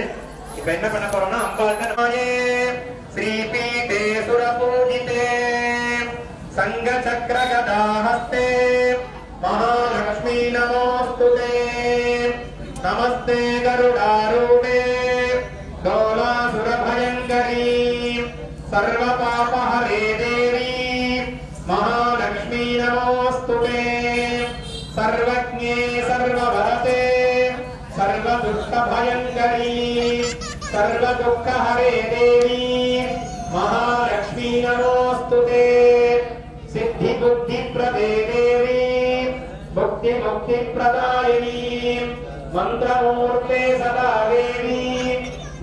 இப்ப என்ன பண்ண போறோம்னா அம்பாளுக்கு நாயே ஸ்ரீ பீடே சுரபூஜிதே சங்க சக்கர கதாஹஸ்தே மகாலட்சுமி நமோஸ்துதே நமஸ்தே கருடாரூபே தோலாசுர பயங்கரி சர்வ பாபஹரே தேவி மகாலட்சுமி நமோஸ்துதே सर्वज्ञे सर्ववरते सर्वदुष्टभयङ्करी सर्वदुःखहरे देवी महालक्ष्मी नमोस्तुते सिद्धिबुद्धिप्रदे देवी भुक्तिमुक्तिप्रदायिनी मन्त्रमूर्ते सदा देवी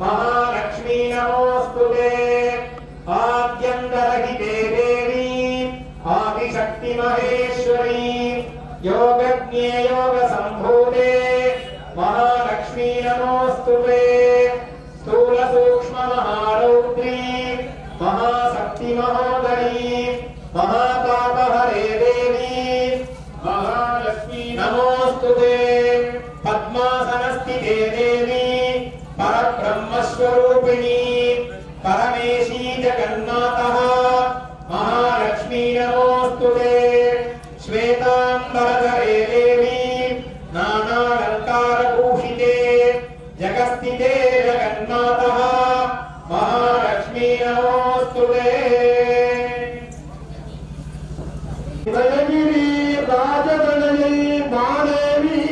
महालक्ष्मी नमोस्तुते आद्यन्तरहिते देवी आदिशक्ति महेश्वरी योगज्ञे योग संभूते महालक्ष्मी नमोस्तुते स्थूल सूक्ष्म महारौद्री स्वरूपिणी परमेशी जगन्मातः महालक्ष्मी नमोस्तुते श्वेतांबरधरे देवी नानालंकारभूषिते जगस्थिते जगन्मातः महालक्ष्मी नमोस्तुते शिवगिरी राजगणनी मादेवी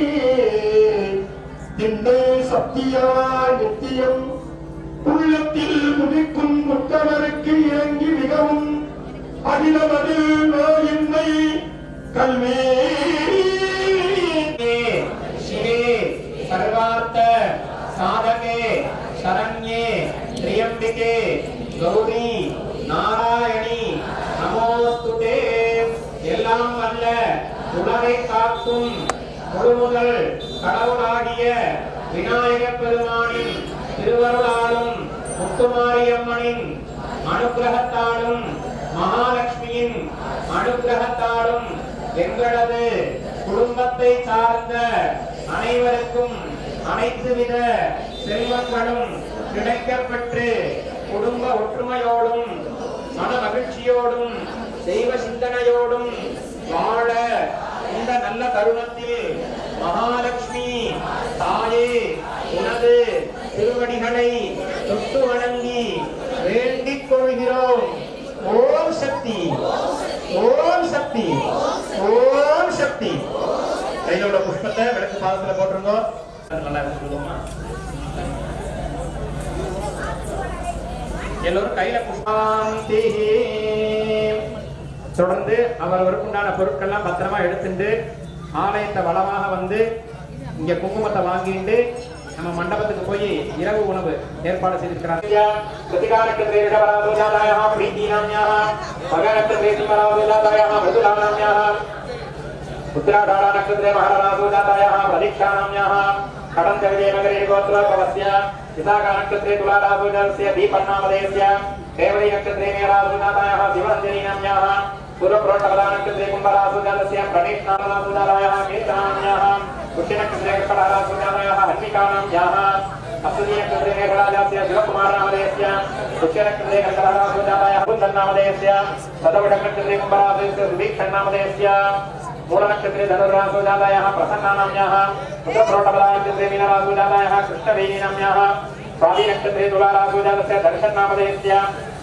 திண்ணை சத்தியாய் நித்தியம் உள்ளத்தில் முதிக்கும் முத்தவருக்கு இறங்கி மிகவும் அகிலமது நோயின்மை கல்வி शिवे सर्वार्थ साधके शरण्ये त्र्यंबिके गौरी नारायणी நமோஸ்துதே எல்லாம் வல்ல உலகை காக்கும் முழுமுதல் கடவுளாகிய விநாயகப் பெருமானின் திருவருளாலும் முத்துமாரியம்மனின் அனுகிரகத்தாலும் மகாலட்சுமியின் அனுகிரகத்தாலும் எங்களது குடும்பத்தை சார்ந்த அனைவருக்கும் அனைத்து வித செல்வங்களும் கிடைக்கப்பெற்று குடும்ப ஒற்றுமையோடும் மன மகிழ்ச்சியோடும் தெய்வ சிந்தனையோடும் வாழ இந்த நல்ல தருணத்தில் மகாலட்சுமி தாயே உனது திருவடிகளை தொட்டு வணங்கி வேண்டிக் கொள்கிறோம். ஓம் சக்தி, ஓம் சக்தி, ஓம் சக்தி. கையில உள்ள புஷ்பத்தை விளக்கு பாதத்துல போட்டுருங்க. நல்லா சொல்லுவோமா? எல்லோரும் கையில புஷ்பாந்தி. தொடர்ந்து அவரவருக்குண்டான பொருட்கள்லாம் பத்திரமா எடுத்துட்டு ஆலயத்தை வளமாக வந்து இங்க குங்குமத்தை வாங்கிட்டு நம்ம மண்டபத்துக்கு போய் இரவு உணவு ஏற்பாடு செய்திருக்கிறாங்க. पूर्वप्रोटपदानक्षत्रे कुम्भरासुजातस्य प्रणीतनामनासुजातायाः कीर्तनाम्याः पुष्यनक्षत्रे हन्मिकानाम्याः अप्सुदीनक्षत्रे मेघराजस्य शिवकुमारनामधेयस्य पुष्यनक्षत्रे कर्कटरासुजातायाः कुन्दन्नामधेयस्य तदविडनक्षत्रे कुम्भरासुजातस्य सुदीक्षन्नामधेयस्य मूलनक्षत्रे धनुर्रासुजातायाः प्रसन्नानाम्याः उत्तरप्रोटपदानक्षत्रे मीनरासुजातायाः कृष्णवेणीनाम्याः स्वादिनक्षत्रे तुलारासुजातस्य दर्शन्नामधेयस्य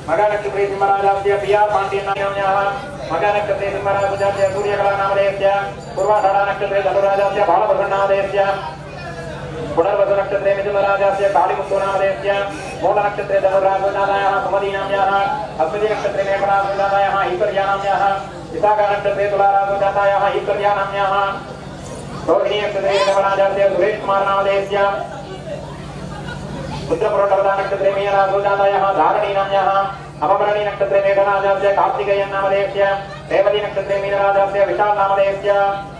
मगानक्षत्रे सिंहराजस्य पिया पाण्ड्यनाम्याः मगानक्षत्रे सिंहराजस्य सूर्यकलानामधेयस्य पूर्वाषाढानक्षत्रे धनुराजस्य बालप्रसन्नामधेयस्य पुनर्वसुनक्षत्रे मिथुनराजस्य कालिमुत्तुनामधेयस्य मूलनक्षत्रे धनुराजनामयाः सुमदीनाम्याः अश्वतीनक्षत्रे मेघनामयाः ईश्वर्यानाम्याः विशाखानक्षत्रे तुलाराजनामयाः ईश्वर्यानाम्याः रोहिणीनक्षत्रे देवराजस्य सुरेशकुमारनामधेयस्य उत्तरप्रोटपदानक्षत्रे मीनराजनामयाः धारणीनाम्याः अपभरणी नक्षत्रे मेघराजस्य कार्तिकेयनामधेयस्य रेवती नक्षत्रे मीनराजस्य विशालनामधेयस्य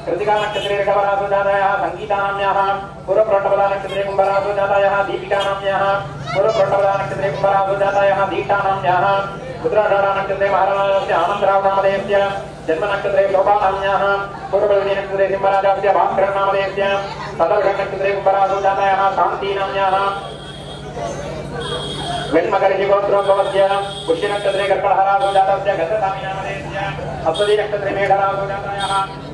कृतिका नक्षत्रे ऋषभरासुजातायाः संगीतानाम्याः पूर्वप्रोटपदानक्षत्रे कुम्भरासुजातायाः दीपिकानाम्याः पूर्वप्रोटपदानक्षत्रे कुम्भरासुजातायाः दीक्षानाम्याः उत्तराषाढानक्षत्रे महाराजस्य आनन्दरावनामधेयस्य जन्मनक्षत्रे शोभानाम्याः पूर्वपल्लवीनक्षत्रे सिंहराजस्य भास्करनामधेयस्य तदविषनक्षत्रे कुम्भरासुजातायाः शान्तीनाम्याः वेण्मकरिशिगोत्रोद्भवस्य पुष्यनक्षत्रे कर्कटहरासुजातस्य गन्धसामिनामधेयस्य अश्वतीनक्षत्रे मेघरासुजातायाः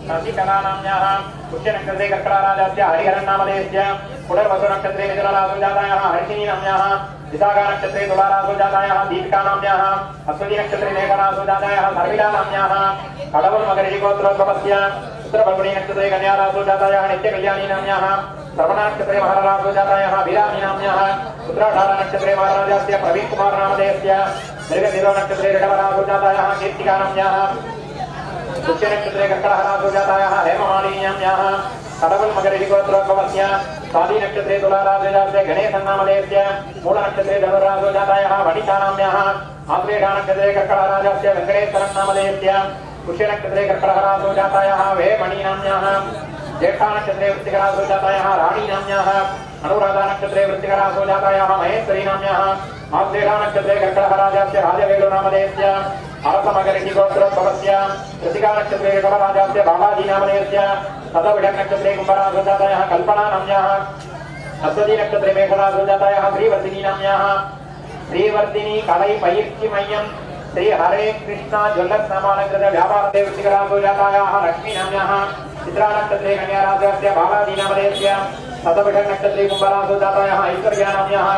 शशिकलानाम्याः पुष्यनक्षत्रे कर्कटहराजस्य हरिहरन्नामधेयस्य पुनर्वसुनक्षत्रे मिथुनरासुजातायाः हर्षिणीनाम्याः विशाखानक्षत्रे तुलारासुजातायाः दीपिकानाम्याः अश्वतीनक्षत्रे मेघरासुजातायाः सर्विलानाम्याः कडवुल्मकरिशिगोत्रोद्भवस्य उत्तरफल्गुणीनक्षत्रे कन्यारासुजातायाः नित्यकल्याणीनाम्याः श्रवणनक्षत्रे महाराजसुजातायाः विरामीनाम्याः उत्तराषाढनक्षत्रे महाराजस्य प्रवीणकुमारनामधेयस्य मृगशिरोनक्षत्रे ऋषभरासुजातायाः कीर्तिकानाम्याः पुष्यनक्षत्रे कर्कटहरासुजातायाः हेममालिन्याम्याः कडवुल्मकरिशिगोत्रोद्भवस्य स्वादिनक्षत्रे तुलारासुजातस्य गणेशन्नामधेयस्य मूलनक्षत्रे धनुरासुजातायाः वणिकानाम्याः आश्लेषानक्षत्रे कर्कटहराजस्य वेङ्कटेश्वरन्नामधेयस्य पुष्यनक्षत्रे कर्कटहरासुजातायाः वेमणीनाम्याः ज्येष्ठानक्षत्रे वृत्तिकरासुजातायाः राणीनाम्याः अनुराधानक्षत्रे वृत्तिकरासुजातायाः महेश्वरीनाम्याः आश्लेषानक्षत्रे कर्कटहराजस्य राजवेलुनामधेयस्य अरसमकरिशिगोत्रोद्भवस्य कृतिकानक्षत्रे ऋषभराजस्य बालाजीनामधेयस्य तदविडनक्षत्रे कुम्भरासुजातायाः कल्पनानाम्याः अश्वती नक्षत्रे मेघनाथोजातायाः श्रीवर्धिनी नाम्याः श्रीवर्धिनी कलै पयिर्चि मह्यं श्री हरे कृष्णा ज्वल्लर्स नामालंकृत व्यापार देवृत्तिकराथोजातायाः लक्ष्मी नाम्याः चित्रा नक्षत्रे कन्या राजस्य बालाजी नामधेयस्य शतभिष नक्षत्रे कुम्भराथोजातायाः ऐश्वर्या नाम्याः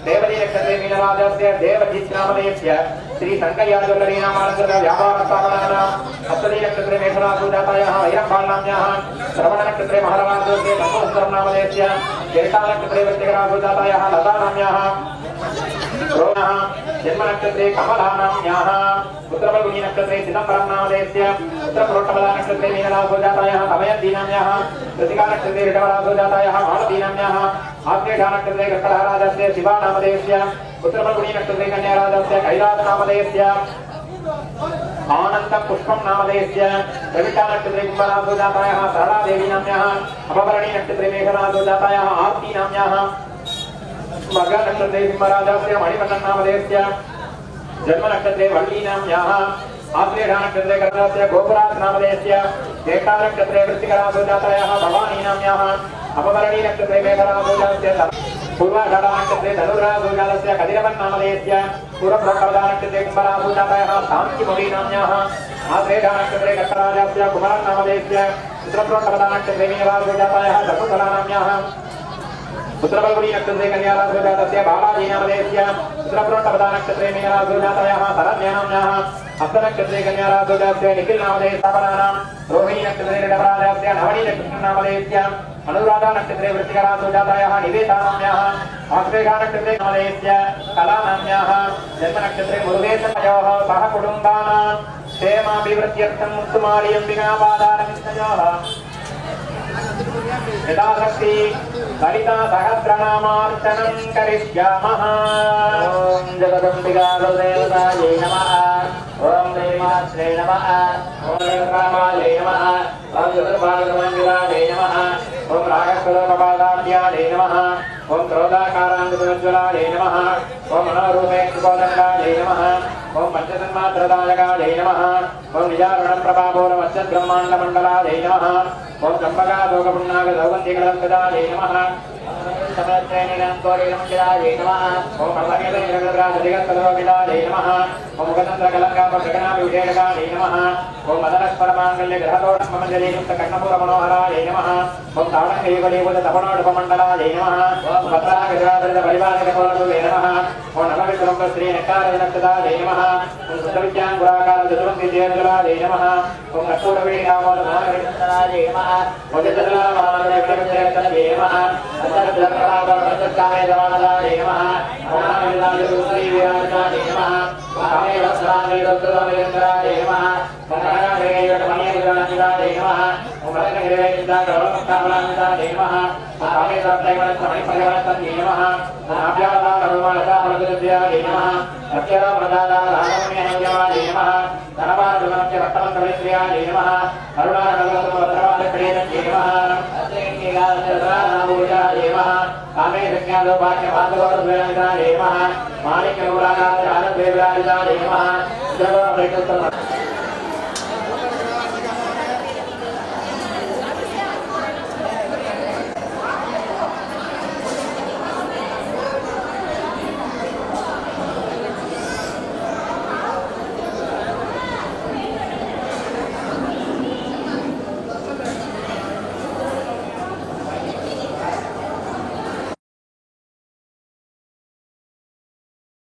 देवती नक्षत्रे मीनराजस्य देवजित् नामधेयस्य श्री संकय्या ज्वल्लरी नामालंकृत व्यापार स्थापनानाम् अश्वती नक्षत्रे मेघनाथोजातायाः वैरम्भाळ नाम्याः श्रवण नक्षत्रे महाराजस्य नमोस्तरं नामधेयस्य केटा नक्षत्रे वृत्तिकराथोजातायाः लता नाम्याः जन्म नक्षत्रे कमला नाम्याः उत्तरफल्गुनी नक्षत्रे चिदंबरं नामधेयस्य उत्तरप्रोट्टमला नक्षत्रे मीनराजोजातायाः दमयन्ती नाम्याः कृतिका नक्षत्रे ऋषभराजोजातायाः मालती नाम्याः आग्नेयः नक्षत्रे कर्कटराजस्य शिवा नामधेयस्य उत्तरफल्गुनी नक्षत्रे कन्याराजस्य कैलास नामधेयस्य आनंद पुष्पम नामधेयस्य रविता नक्षत्रे कुम्भराजोजातायाः सरला देवी नाम्याः अपभरणी नक्षत्रे मेघनाथोजातायाः आरती नाम्याः मघ नक्षत्रे सिंहराजस्य मणिमण्डन नामधेयस्य जन्म नक्षत्रे वल्ली नाम्याः आश्लेषा नक्षत्रे कर्णस्य गोपुराज नामधेयस्य केटा नक्षत्रे वृश्चिकराजोजातायाः भवानी नाम्याः अपभरणी नक्षत्रे मेघराजोजातस्य पूर्वाषाढा नक्षत्रे धनुराजोजातस्य कदिरवन् नामधेयस्य पूर्वप्रोक्तवदा नक्षत्रे कुम्भराजोजातायाः शान्तिमौली नाम्याः आश्लेषा नक्षत्रे कर्कटराजस्य कुमार नामधेयस्य उत्तरप्रोक्तवदा नक्षत्रे मीनराजोजातायाः शकुन्तला नाम्याः उत्तरफल्गुनी नक्षत्रे कन्याराजोजातस्य बालाजी नामधेयस्य उत्तरप्रोट्टपदा नक्षत्रे मीनराजोजातायाः शरण्या नाम्याः हस्तनक्षत्रे कन्याराजोजातस्य निखिल नामधेयस्य स्थापनानां रोहिणी नक्षत्रे ऋषभराजस्य नवनीतकृष्ण नामधेयस्य अनुराधा नक्षत्रे वृश्चिकराजोजातायाः निवेदा नाम्याः आश्लेषा नक्षत्रे नामधेयस्य कला नाम्याः जन्म नक्षत्रे मुरुगेशयोः सह कुटुम्बानां क्षेमाभिवृद्ध्यर्थं मुक्तुमार्यम्बिकापादारविष्णयोः यथाशक्ति ललिता सहस्रनामार्चनं करिष्यामः। ओम जगदम्बिकादेवतायै नमः। ओम श्रीमात्रे नमः। ओम रामाय नमः। ओम चतुर्बाहुमण्डिलाय नमः। ओम रागस्वरूपपादाभ्याय नमः। ओम क्रोधाकाराङ्गुज्ज्वलाय नमः। ओम मनोरूपे सुकोदण्डाय नमः। ओम पंचतन्मात्रदायकाय नमः। ओम निजारुणं प्रभावोरमच्चद्ब्रह्माण्डमण्डलाय नमः। ओम चम्पकादोगपुण्णागदौगन्धिकलङ्कदाय नमः। समयत्रयनिरन्तोरिलमण्डिलाय नमः। ओम अर्धनिरन्तराजदिगत्तलोकिलाय नमः। ओम गतन्द्रकलङ्कापशकनाभिषेकाय नमः। ओम मदनस्परमाङ्गल्यग्रहतोषमञ्जलीयुक्तकर्णपूरमनोहराय नमः। ओम ताडङ्गैवलीभूततपणोडुपमण्डलाय नमः। ओम भद्रागजराधृतपरिवारकपोलरुवे नमः। ओम नमविक्रमश्रीनक्कारजनक्षदाय नमः। ओम सुतविज्ञानगुराकारजतुवन्दिजयज्वलाय नमः। ओम कर्पूरवीणामोदमानविन्दराय नमः। ओम जतलामानविक्रमजयत्तनये नमः। अन्तर्जलप्रभावप्रचत्ताय दवानदाय नमः। ओम नामविदायुश्रीविराजनाय नमः। ओम कामेरस्रामेरस्रामेन्द्राय नमः। ओम कनकादेवीयटमणीयविराजिताय नमः। ओम रत्नगिरिवेन्द्रागौरवस्तावलान्विताय नमः। ओम कामेरस्त्रैवणस्त्रमणिपरिवर्तन्ये नमः। ओम आभ्यादाकरुमालसामलकृत्याय नमः। सत्यरामदादारामण्यहंजवाय नमः। धनवारगुणस्य रत्नवन्तवित्र्याय नमः। करुणानगरसुभद्रवादप्रियन्ये नमः। अत्रेङ्गिगादरानाभूजाय नमः। कामेशज्ञानोपाख्यमाधवोर्विराजिताय नमः। माणिक्यगौरागादरानद्वैविराजिताय नमः।